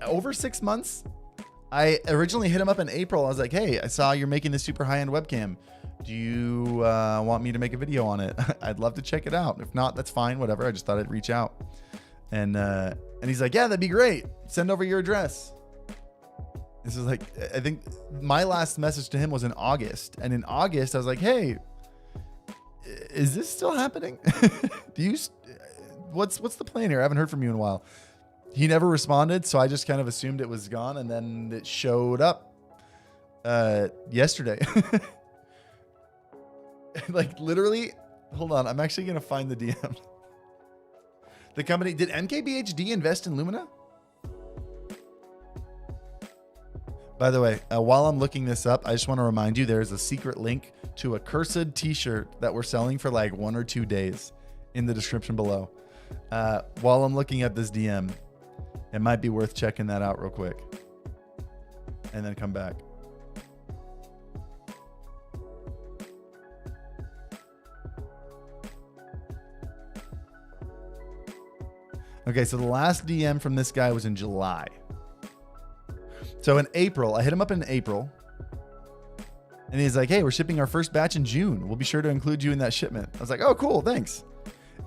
over 6 months. I originally hit him up in April. I was like, hey, I saw you're making this super high-end webcam. Do you want me to make a video on it? I'd love to check it out. If not, that's fine, whatever. I just thought I'd reach out. And he's like, yeah, that'd be great. Send over your address. This is like, I think my last message to him was in August. And in August, I was like, hey, is this still happening? What's the plan here? I haven't heard from you in a while. He never responded, so I just kind of assumed it was gone, and then it showed up yesterday. Like literally, hold on. I'm actually gonna find the DM. The company, did NKBHD invest in Lumina? By the way, while I'm looking this up, I just want to remind you there's a secret link to a Cursed t-shirt that we're selling for like 1 or 2 days in the description below. While I'm looking at this DM, it might be worth checking that out real quick and then come back. Okay, so the last DM from this guy was in July. So in April, I hit him up in April and he's like, hey, we're shipping our first batch in June. We'll be sure to include you in that shipment. I was like, oh, cool, thanks.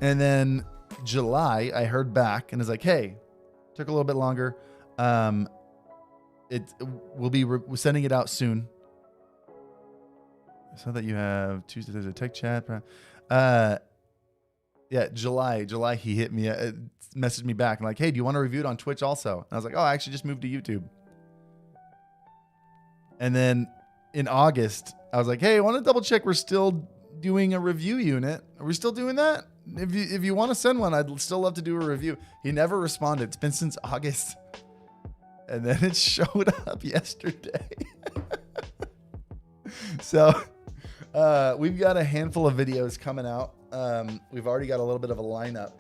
And then July, I heard back and was like, hey, took a little bit longer. We're sending it out soon. So that you have Tuesday, there's a tech chat. Yeah, July, he hit me, messaged me back and like, hey, do you want to review it on Twitch also? And I was like, oh, I actually just moved to YouTube. And then in August, I was like, hey, I want to double check we're still doing a review unit. Are we still doing that? If you want to send one, I'd still love to do a review. He never responded. It's been since August. And then it showed up yesterday. So we've got a handful of videos coming out. We've already got a little bit of a lineup.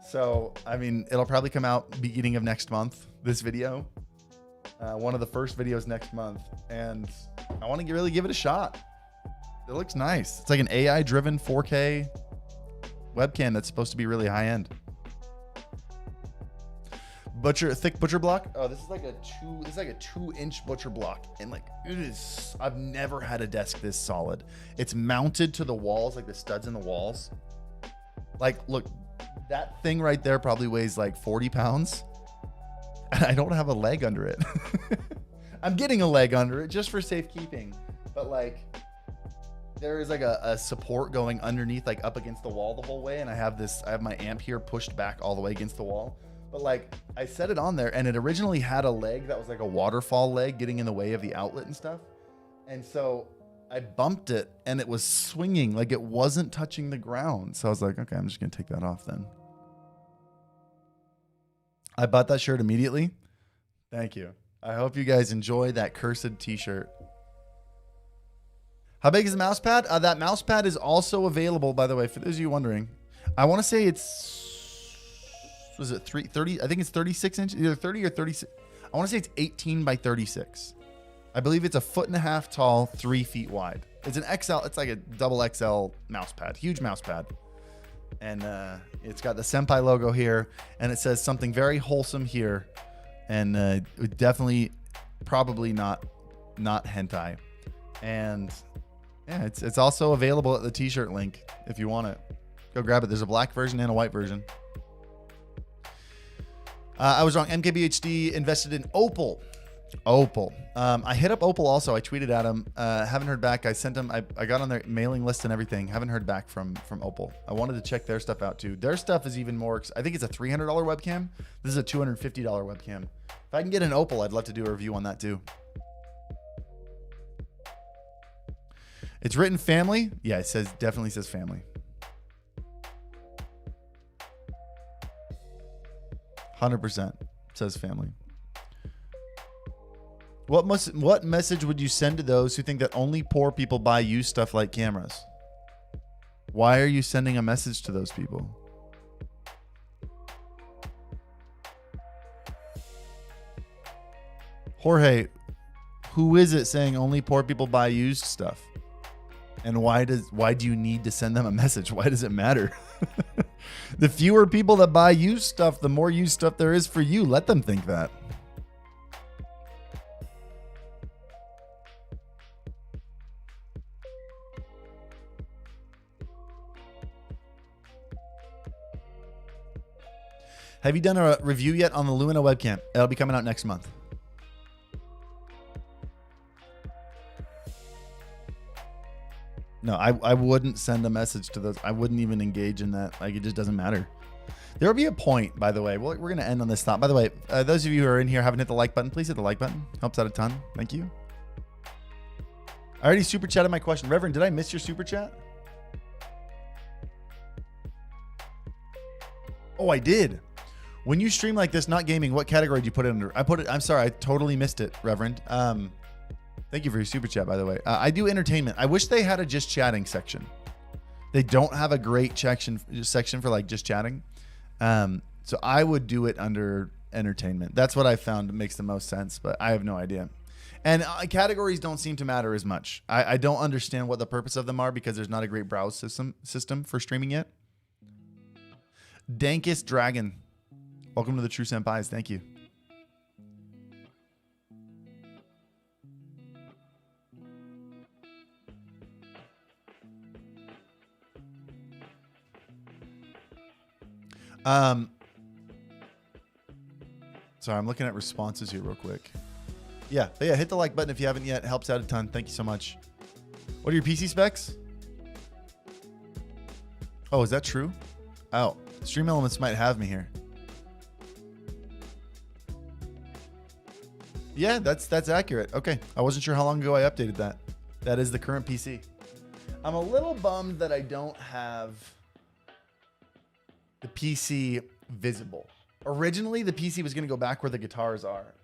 So, I mean, it'll probably come out beginning of next month, this video. One of the first videos next month. And I want to really give it a shot. It looks nice. It's like an AI-driven 4K webcam that's supposed to be really high-end. thick butcher block. Oh, this is like a 2-inch butcher block. And like, it is, I've never had a desk this solid. It's mounted to the walls, like the studs in the walls. Like, look, that thing right there probably weighs like 40 pounds. And I don't have a leg under it. I'm getting a leg under it just for safekeeping. But like, there is like a support going underneath, like up against the wall the whole way. And I have my amp here pushed back all the way against the wall. But like, I set it on there and it originally had a leg that was like a waterfall leg getting in the way of the outlet and stuff. And so I bumped it and it was swinging, like it wasn't touching the ground. So I was like, okay, I'm just going to take that off then. I bought that shirt immediately. Thank you. I hope you guys enjoy that cursed t-shirt. How big is the mouse pad? That mouse pad is also available, by the way, for those of you wondering. I want to say was it 30? I think it's 36 inches, either 30 or 36. I want to say it's 18 by 36. I believe it's a 1.5 feet tall, 3 feet wide. It's an XL. It's like a double XL mouse pad, huge mouse pad. And it's got the Senpai logo here, and it says something very wholesome here. And definitely, probably not hentai. And yeah, it's also available at the t-shirt link if you want it. Go grab it. There's a black version and a white version. I was wrong. MKBHD invested in Opal. I hit up Opal also. I tweeted at him. Haven't heard back. I sent him. I got on their mailing list and everything. Haven't heard back from Opal. I wanted to check their stuff out too. Their stuff is even more. I think it's a $300 webcam. This is a $250 webcam. If I can get an Opal, I'd love to do a review on that too. It's written family. Yeah, it definitely says family. 100% says family. What message would you send to those who think that only poor people buy used stuff like cameras? Why are you sending a message to those people? Jorge, who is it saying only poor people buy used stuff? And why do you need to send them a message? Why does it matter? The fewer people that buy used stuff, the more used stuff there is for you. Let them think that. Have you done a review yet on the Lumina webcam? It'll be coming out next month. No, I wouldn't send a message to those. I wouldn't even engage in that. Like, it just doesn't matter. There will be a point, by the way. We're going to end on this thought. By the way, those of you who are in here haven't hit the like button, please hit the like button. Helps out a ton. Thank you. I already super chatted my question. Reverend, did I miss your super chat? Oh, I did. When you stream like this, not gaming, what category do you put it under? I'm sorry, I totally missed it, Reverend. Thank you for your super chat, by the way. I do entertainment. I wish they had a just chatting section. They don't have a great section for like just chatting. So I would do it under entertainment. That's what I found makes the most sense, but I have no idea. And categories don't seem to matter as much. I don't understand what the purpose of them are because there's not a great browse system for streaming yet. Dankest Dragon. Welcome to the True Senpais. Thank you. Sorry, I'm looking at responses here real quick. Yeah, but yeah, hit the like button if you haven't yet. It helps out a ton. Thank you so much. What are your PC specs? Oh, is that true? Oh, Stream Elements might have me here. Yeah, that's accurate. Okay, I wasn't sure how long ago I updated that. That is the current PC. I'm a little bummed that I don't have the PC visible. Originally, the PC was going to go back where the guitars are.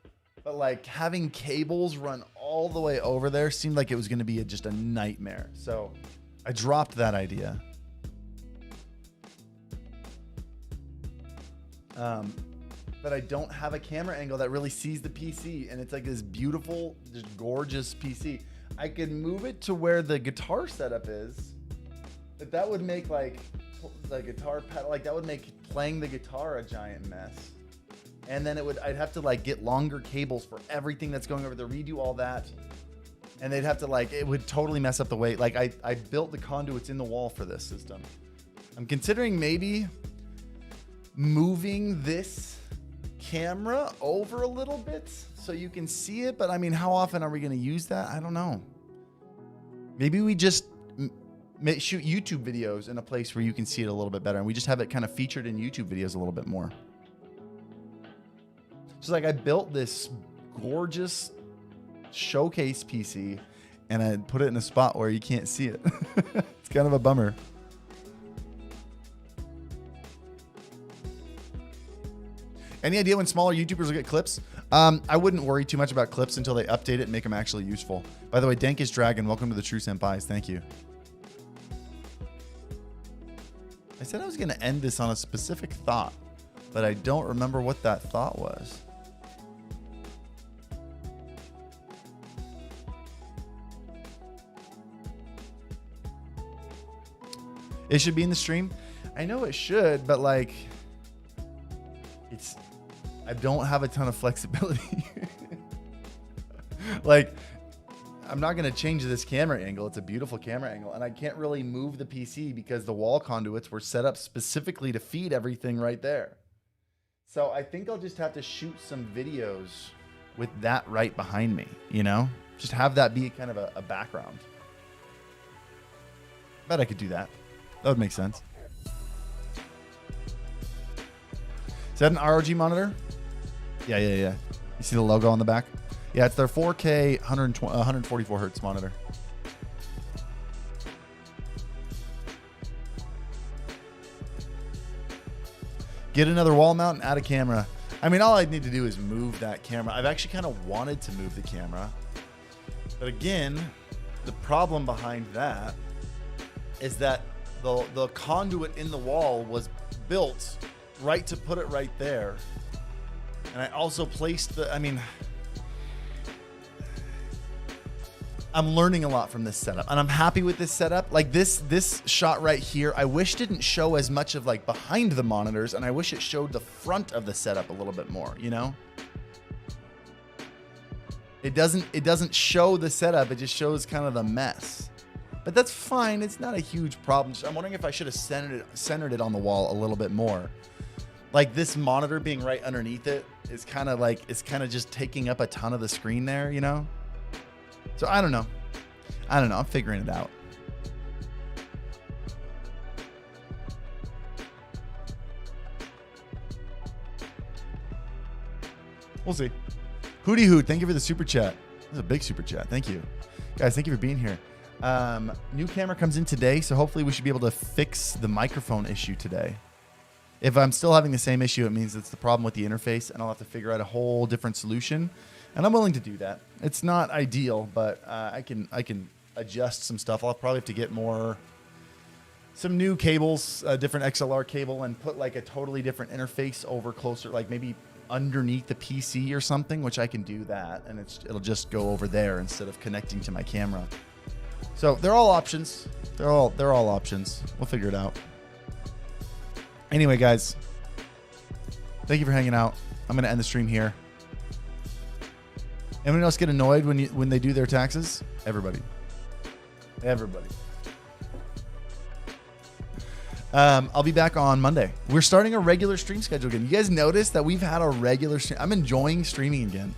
But like having cables run all the way over there seemed like it was going to be just a nightmare. So I dropped that idea. But I don't have a camera angle that really sees the PC. And it's like this beautiful, just gorgeous PC. I could move it to where the guitar setup is. But that would make like the guitar pedal, like that would make playing the guitar a giant mess. And then I'd have to like get longer cables for everything that's going over there, redo all that. And they'd have to like, it would totally mess up the weight. Like I built the conduits in the wall for this system. I'm considering maybe moving this camera over a little bit so you can see it. But I mean, how often are we going to use that? I don't know. Maybe we just shoot YouTube videos in a place where you can see it a little bit better. And we just have it kind of featured in YouTube videos a little bit more. So like I built this gorgeous showcase PC and I put it in a spot where you can't see it. It's kind of a bummer. Any idea when smaller YouTubers will get clips? I wouldn't worry too much about clips until they update it and make them actually useful. By the way, Dankish Dragon, welcome to the True Senpais. Thank you. I said I was going to end this on a specific thought, but I don't remember what that thought was. It should be in the stream. I know it should, but like, I don't have a ton of flexibility. Like, I'm not going to change this camera angle. It's a beautiful camera angle. And I can't really move the PC because the wall conduits were set up specifically to feed everything right there. So I think I'll just have to shoot some videos with that right behind me, you know? Just have that be kind of a background. Bet I could do that. That would make sense. Is that an ROG monitor? Yeah. You see the logo on the back? Yeah, it's their 4K 144 hertz monitor. Get another wall mount and add a camera. I mean, all I need to do is move that camera. I've actually kind of wanted to move the camera. But again, the problem behind that is that the conduit in the wall was built right to put it right there. And I also placed I'm learning a lot from this setup and I'm happy with this setup. Like this shot right here, I wish didn't show as much of like behind the monitors, and I wish it showed the front of the setup a little bit more, you know? It doesn't show the setup, it just shows kind of the mess. But that's fine. It's not a huge problem. I'm wondering if I should have centered it on the wall a little bit more. Like this monitor being right underneath it is kind of like, it's kind of just taking up a ton of the screen there, you know? So I don't know. I'm figuring it out. We'll see. Hootie Hoot, thank you for the super chat. This is a big super chat. Thank you. Guys, thank you for being here. New camera comes in today, so hopefully we should be able to fix the microphone issue today. If I'm still having the same issue, it means it's the problem with the interface, and I'll have to figure out a whole different solution. And I'm willing to do that. It's not ideal, but I can adjust some stuff. I'll probably have to get some new cables, a different XLR cable, and put like a totally different interface over closer, like maybe underneath the PC or something, which I can do that, and it'll just go over there instead of connecting to my camera. So they're all options. They're all options. We'll figure it out. Anyway, guys, thank you for hanging out. I'm going to end the stream here. Anyone else get annoyed when they do their taxes? Everybody. I'll be back on Monday. We're starting a regular stream schedule again. You guys notice that we've had a regular stream. I'm enjoying streaming again.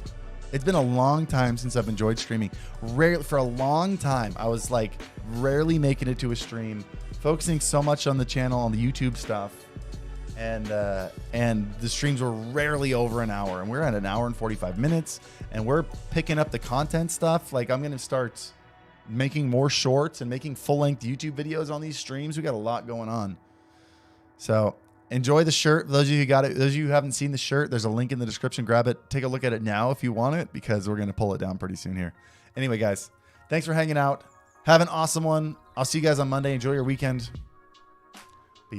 It's been a long time since I've enjoyed streaming. For a long time, I was like rarely making it to a stream, focusing so much on the channel, on the YouTube stuff. And the streams were rarely over an hour, and we're at an hour and 45 minutes, and we're picking up the content stuff. Like I'm going to start making more shorts and making full-length YouTube videos on these streams. We got a lot going on. So enjoy the shirt. Those of you who got it, those of you who haven't seen the shirt, there's a link in the description. Grab it. Take a look at it now if you want it, because we're going to pull it down pretty soon here. Anyway, guys, thanks for hanging out. Have an awesome one. I'll see you guys on Monday. Enjoy your weekend.